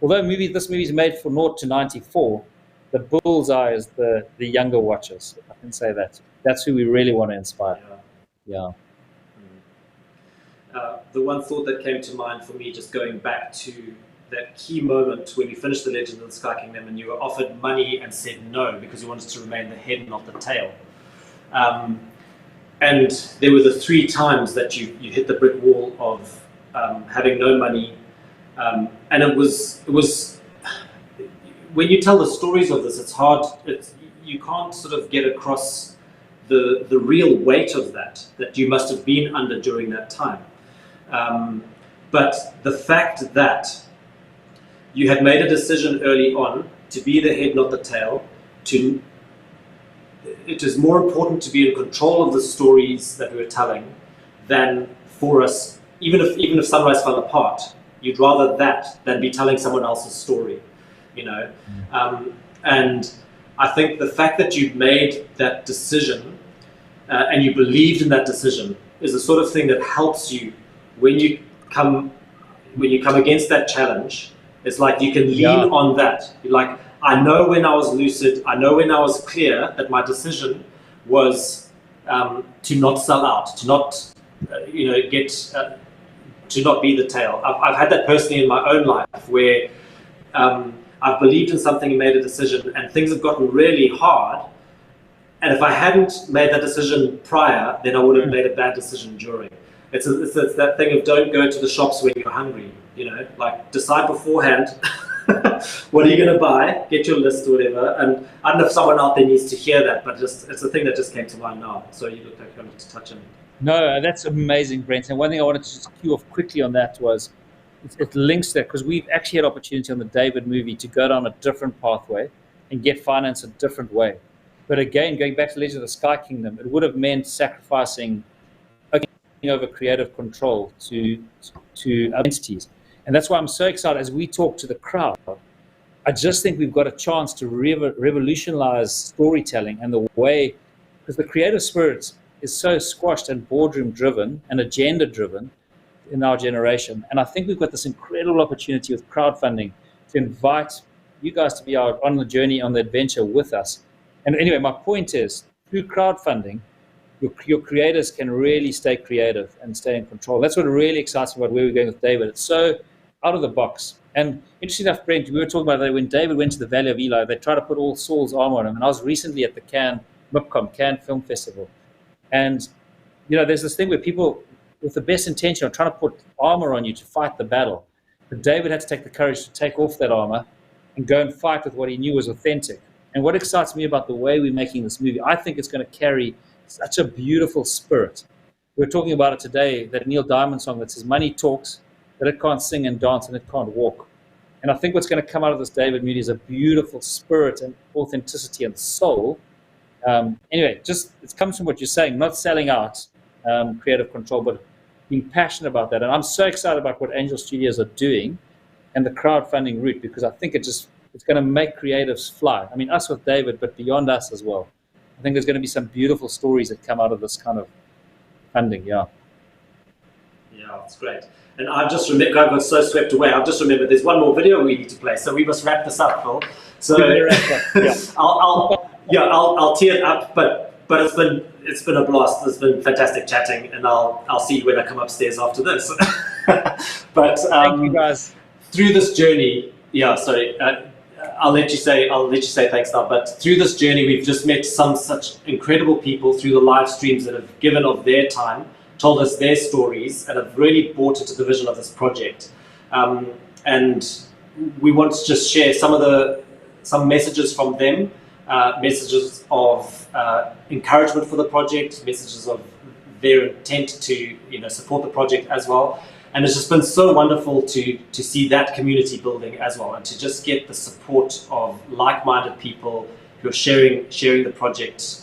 although this movie is made for 0 to 94, the bullseye is the younger watchers. I can say that. That's who we really want to inspire. Yeah. The one thought that came to mind for me, just going back to that key moment when you finished The Legend of the Sky Kingdom and you were offered money and said no because you wanted to remain the head and not the tail. And there were the 3 times that you hit the brick wall of having no money. And it was when you tell the stories of this, it's hard. You can't sort of get across the real weight of that you must have been under during that time. But the fact that you had made a decision early on to be the head, not the tail, it is more important to be in control of the stories that we were telling than for us, even if Sunrise fell apart, you'd rather that than be telling someone else's story, you know. And I think the fact that you've made that decision and you believed in that decision is the sort of thing that helps you when you come against that challenge. It's like you can lean on that. You're like, I know when I was lucid, I know when I was clear that my decision was to not sell out, to not, to not be the tail. I've had that personally in my own life where I've believed in something and made a decision, and things have gotten really hard. And if I hadn't made that decision prior, then I would have made a bad decision during. It's that thing of don't go to the shops when you're hungry. You know, like decide beforehand. What are you going to buy? Get your list or whatever. And I don't know if someone out there needs to hear that, but it's a thing that just came to mind now. So you look like you wanted to touch on it. No, that's amazing, Brent. And one thing I wanted to just cue off quickly on that was it links that because we've actually had opportunity on the David movie to go down a different pathway and get finance a different way. But again, going back to Legend of the Sky Kingdom, it would have meant sacrificing over creative control to entities. And that's why I'm so excited as we talk to the crowd. I just think we've got a chance to revolutionize storytelling and the way, because the creative spirit is so squashed and boardroom driven and agenda driven in our generation. And I think we've got this incredible opportunity with crowdfunding to invite you guys to be on the journey, on the adventure with us. And anyway, my point is, through crowdfunding, your creators can really stay creative and stay in control. That's what really excites me about where we're going with David. It's so out of the box. And interesting enough, Brent, we were talking about that when David went to the Valley of Eli, they tried to put all Saul's armor on him. And I was recently at the Cannes Film Festival. And, there's this thing where people, with the best intention, are trying to put armor on you to fight the battle. But David had to take the courage to take off that armor and go and fight with what he knew was authentic. And what excites me about the way we're making this movie, I think it's going to carry such a beautiful spirit. We were talking about it today, that Neil Diamond song that says, money talks, but it can't sing and dance and it can't walk. And I think what's going to come out of this David movie is a beautiful spirit and authenticity and soul. Anyway, it comes from what you're saying, not selling out creative control, but being passionate about that. And I'm so excited about what Angel Studios are doing and the crowdfunding route, because I think it's going to make creatives fly. I mean, us with David, but beyond us as well. I think there's going to be some beautiful stories that come out of this kind of funding, Yeah, Yeah, it's great. And I just remember, I got so swept away. I've just remembered there's one more video we need to play, so we must wrap this up, Phil. So Yeah. I'll tee it up, but it's been a blast. It's been fantastic chatting, and I'll see you when I come upstairs after this. But Thank you guys. through this journey, I'll let you say thanks now. But through this journey, we've just met some such incredible people through the live streams that have given of their time, told us their stories, and have really bought into the vision of this project. And we want to just share some messages from them, messages of encouragement for the project, messages of their intent to support the project as well. And it's just been so wonderful to see that community building as well, and to just get the support of like-minded people who are sharing the project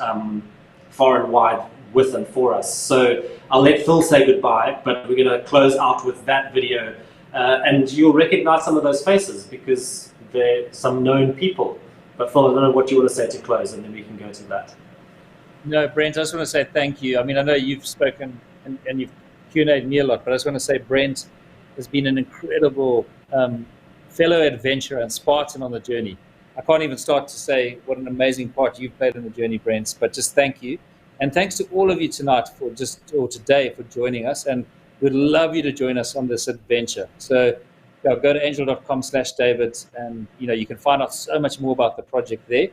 far and wide with and for us. So I'll let Phil say goodbye, but we're going to close out with that video. And you'll recognize some of those faces because they're some known people. But Phil, I don't know what you want to say to close, and then we can go to that. No, Brent, I just want to say thank you. I mean, I know you've spoken and you've Q&A'd me a lot, but I just want to say Brent has been an incredible fellow adventurer and Spartan on the journey. I can't even start to say what an amazing part you've played in the journey, Brent, but just thank you. And thanks to all of you tonight today for joining us, and we'd love you to join us on this adventure. So go to angel.com/David, and you can find out so much more about the project there,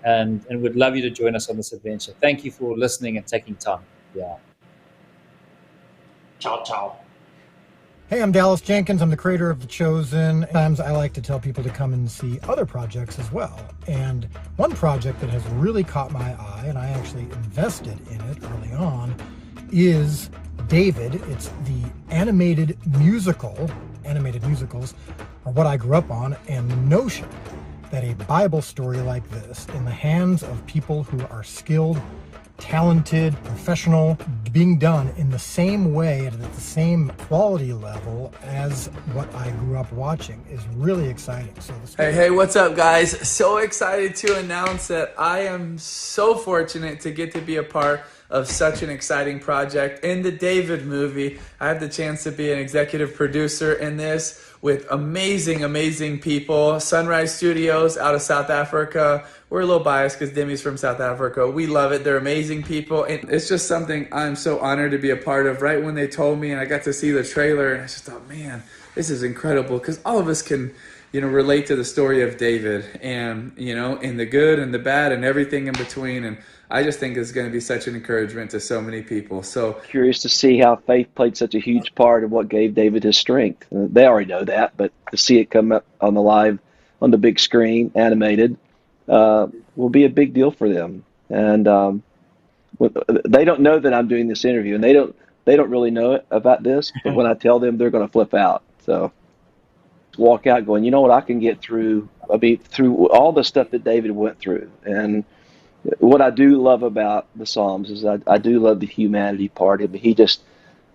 and we'd love you to join us on this adventure. Thank you for listening and taking time. Yeah. Ciao, ciao. Hey, I'm Dallas Jenkins. I'm the creator of The Chosen. Sometimes I like to tell people to come and see other projects as well. And one project that has really caught my eye, and I actually invested in it early on, is David. It's the animated musical. Animated musicals are what I grew up on, and the notion that a Bible story like this, in the hands of people who are skilled, talented, professional, being done in the same way and at the same quality level as what I grew up watching, is really exciting. So Hey, what's up, guys? So excited to announce that I am so fortunate to get to be a part of such an exciting project. In the David movie, I had the chance to be an executive producer in this with amazing people. Sunrise Studios out of South Africa. We're a little biased because Demi's from South Africa. We love it. They're amazing people. And it's just something I'm so honored to be a part of. Right when they told me and I got to see the trailer, and I just thought, man, this is incredible, because all of us can relate to the story of David, and in the good and the bad and everything in between. And I just think it's going to be such an encouragement to so many people. So curious to see how faith played such a huge part of what gave David his strength. They already know that, but to see it come up on the big screen, animated, will be a big deal for them. And they don't know that I'm doing this interview, and they don't really know about this. But when I tell them, they're going to flip out. So walk out going, you know what, I can get through. I mean, through all the stuff that David went through. And what I do love about the Psalms is I do love the humanity part of it.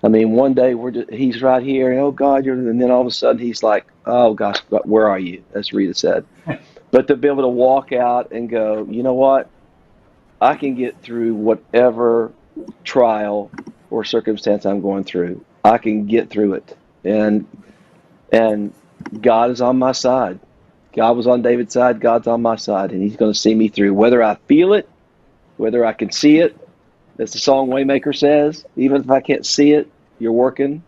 One day he's right here, and oh God, and then all of a sudden he's like, oh gosh, where are you? As Rita said. But to be able to walk out and go, you know what, I can get through whatever trial or circumstance I'm going through. I can get through it, and God is on my side. God was on David's side. God's on my side, and he's going to see me through, whether I feel it, whether I can see it. As the song Waymaker says, even if I can't see it, you're working.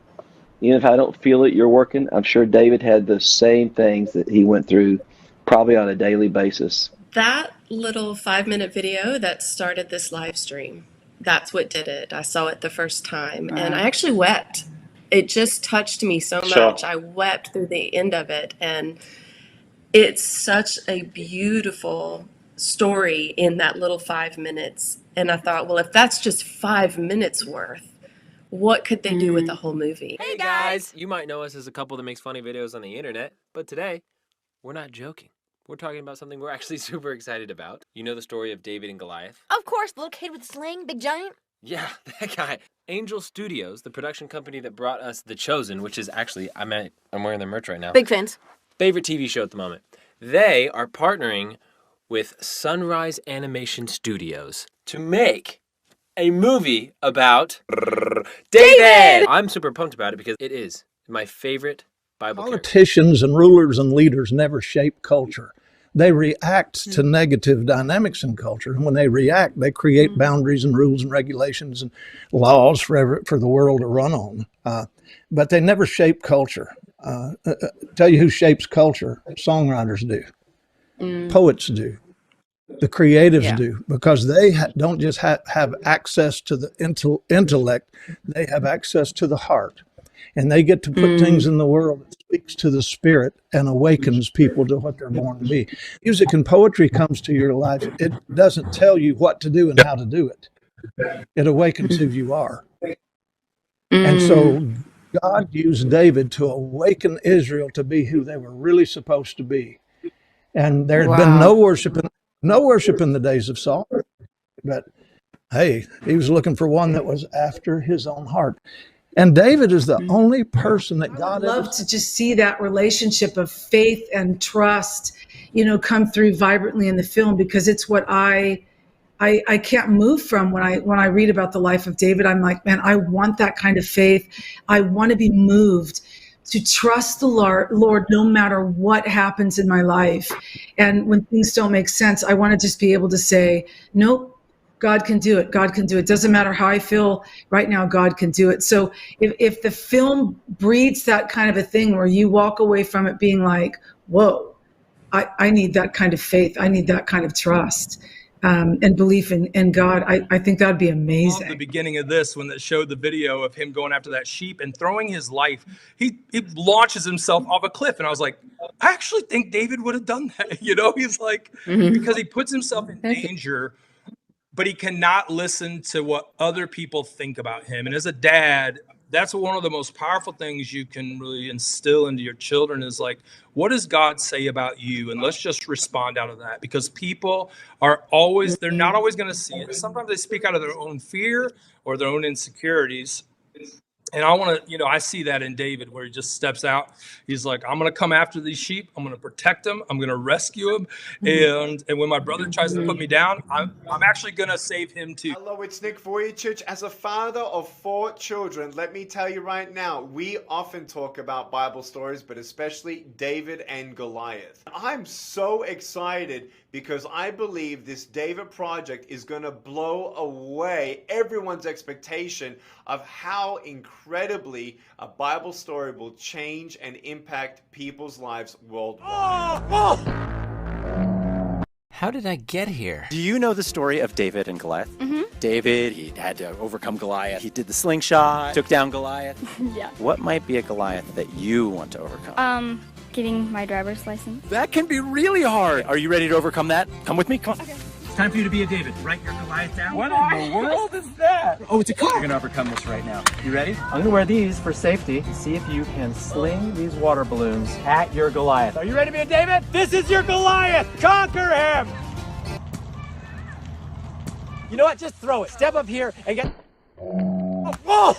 Even if I don't feel it, you're working. I'm sure David had the same things that he went through, probably on a daily basis. That little 5-minute video that started this live stream, that's what did it. I saw it the first time, and I actually wept. It just touched me so much. I wept through the end of it, and it's such a beautiful story in that little 5 minutes. And I thought, well, if that's just 5 minutes worth, what could they do with the whole movie? Hey guys! You might know us as a couple that makes funny videos on the internet, but today, we're not joking. We're talking about something we're actually super excited about. You know the story of David and Goliath? Of course, the little kid with the sling, big giant. Yeah, that guy. Angel Studios, the production company that brought us The Chosen, which is actually, I'm wearing their merch right now. Big fans. Favorite TV show at the moment. They are partnering with Sunrise Animation Studios to make a movie about David! I'm super pumped about it because it is my favorite Bible character. Politicians and rulers and leaders never shape culture. They react to negative dynamics in culture. And when they react, they create boundaries and rules and regulations and laws for the world to run on. But they never shape culture. Tell you who shapes culture? Songwriters do. Poets do. The creatives do, because they don't just have access to the intellect, they have access to the heart. And they get to put things in the world that speaks to the spirit and awakens people to what they're born to be. Music and poetry comes to your life. It doesn't tell you what to do and how to do it. It awakens who you are. And so God used David to awaken Israel to be who they were really supposed to be. And there had been no worship in the days of Saul. But hey, he was looking for one that was after his own heart. And David is the only person that God I would love to just see that relationship of faith and trust, come through vibrantly in the film, because it's what I can't move from when I read about the life of David. I'm like, man, I want that kind of faith. I want to be moved to trust the Lord no matter what happens in my life. And when things don't make sense, I want to just be able to say, nope, God can do it. God can do it. Doesn't matter how I feel right now, God can do it. So if the film breeds that kind of a thing where you walk away from it being like, whoa, I need that kind of faith. I need that kind of trust and belief in God. I think that'd be amazing. The beginning of this, when it showed the video of him going after that sheep and throwing his life, he launches himself off a cliff. And I was like, I actually think David would have done that. He's like, because he puts himself in danger, but he cannot listen to what other people think about him. And as a dad, that's one of the most powerful things you can really instill into your children is like, what does God say about you? And let's just respond out of that, because people are always, they're not always going to see it. Sometimes they speak out of their own fear or their own insecurities. And I want to, I see that in David, where he just steps out. He's like, I'm going to come after these sheep. I'm going to protect them. I'm going to rescue them. And when my brother tries to put me down, I'm actually going to save him too. Hello, it's Nick Vujicic. As a father of 4 children, let me tell you right now, we often talk about Bible stories, but especially David and Goliath. I'm so excited because I believe this David project is going to blow away everyone's expectation of how incredibly a Bible story will change and impact people's lives worldwide. How did I get here? Do you know the story of David and Goliath? David, he had to overcome Goliath. He did the slingshot, took down Goliath. Yeah. What might be a Goliath that you want to overcome? Getting my driver's license. That can be really hard. Are you ready to overcome that? Come with me. Come on. Okay. It's time for you to be a David. Write your Goliath down. What in the world is that? Oh, it's a car. You're going to overcome this right now. You ready? I'm going to wear these for safety. See if you can sling these water balloons at your Goliath. Are you ready to be a David? This is your Goliath. Conquer him. You know what? Just throw it. Step up here and get... Oh.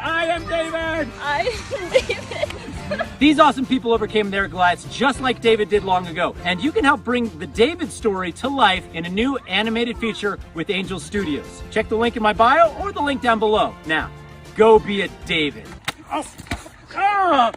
I am David. I am David. These awesome people overcame their Goliaths just like David did long ago. And you can help bring the David story to life in a new animated feature with Angel Studios. Check the link in my bio or the link down below. Now, go be a David. Oh.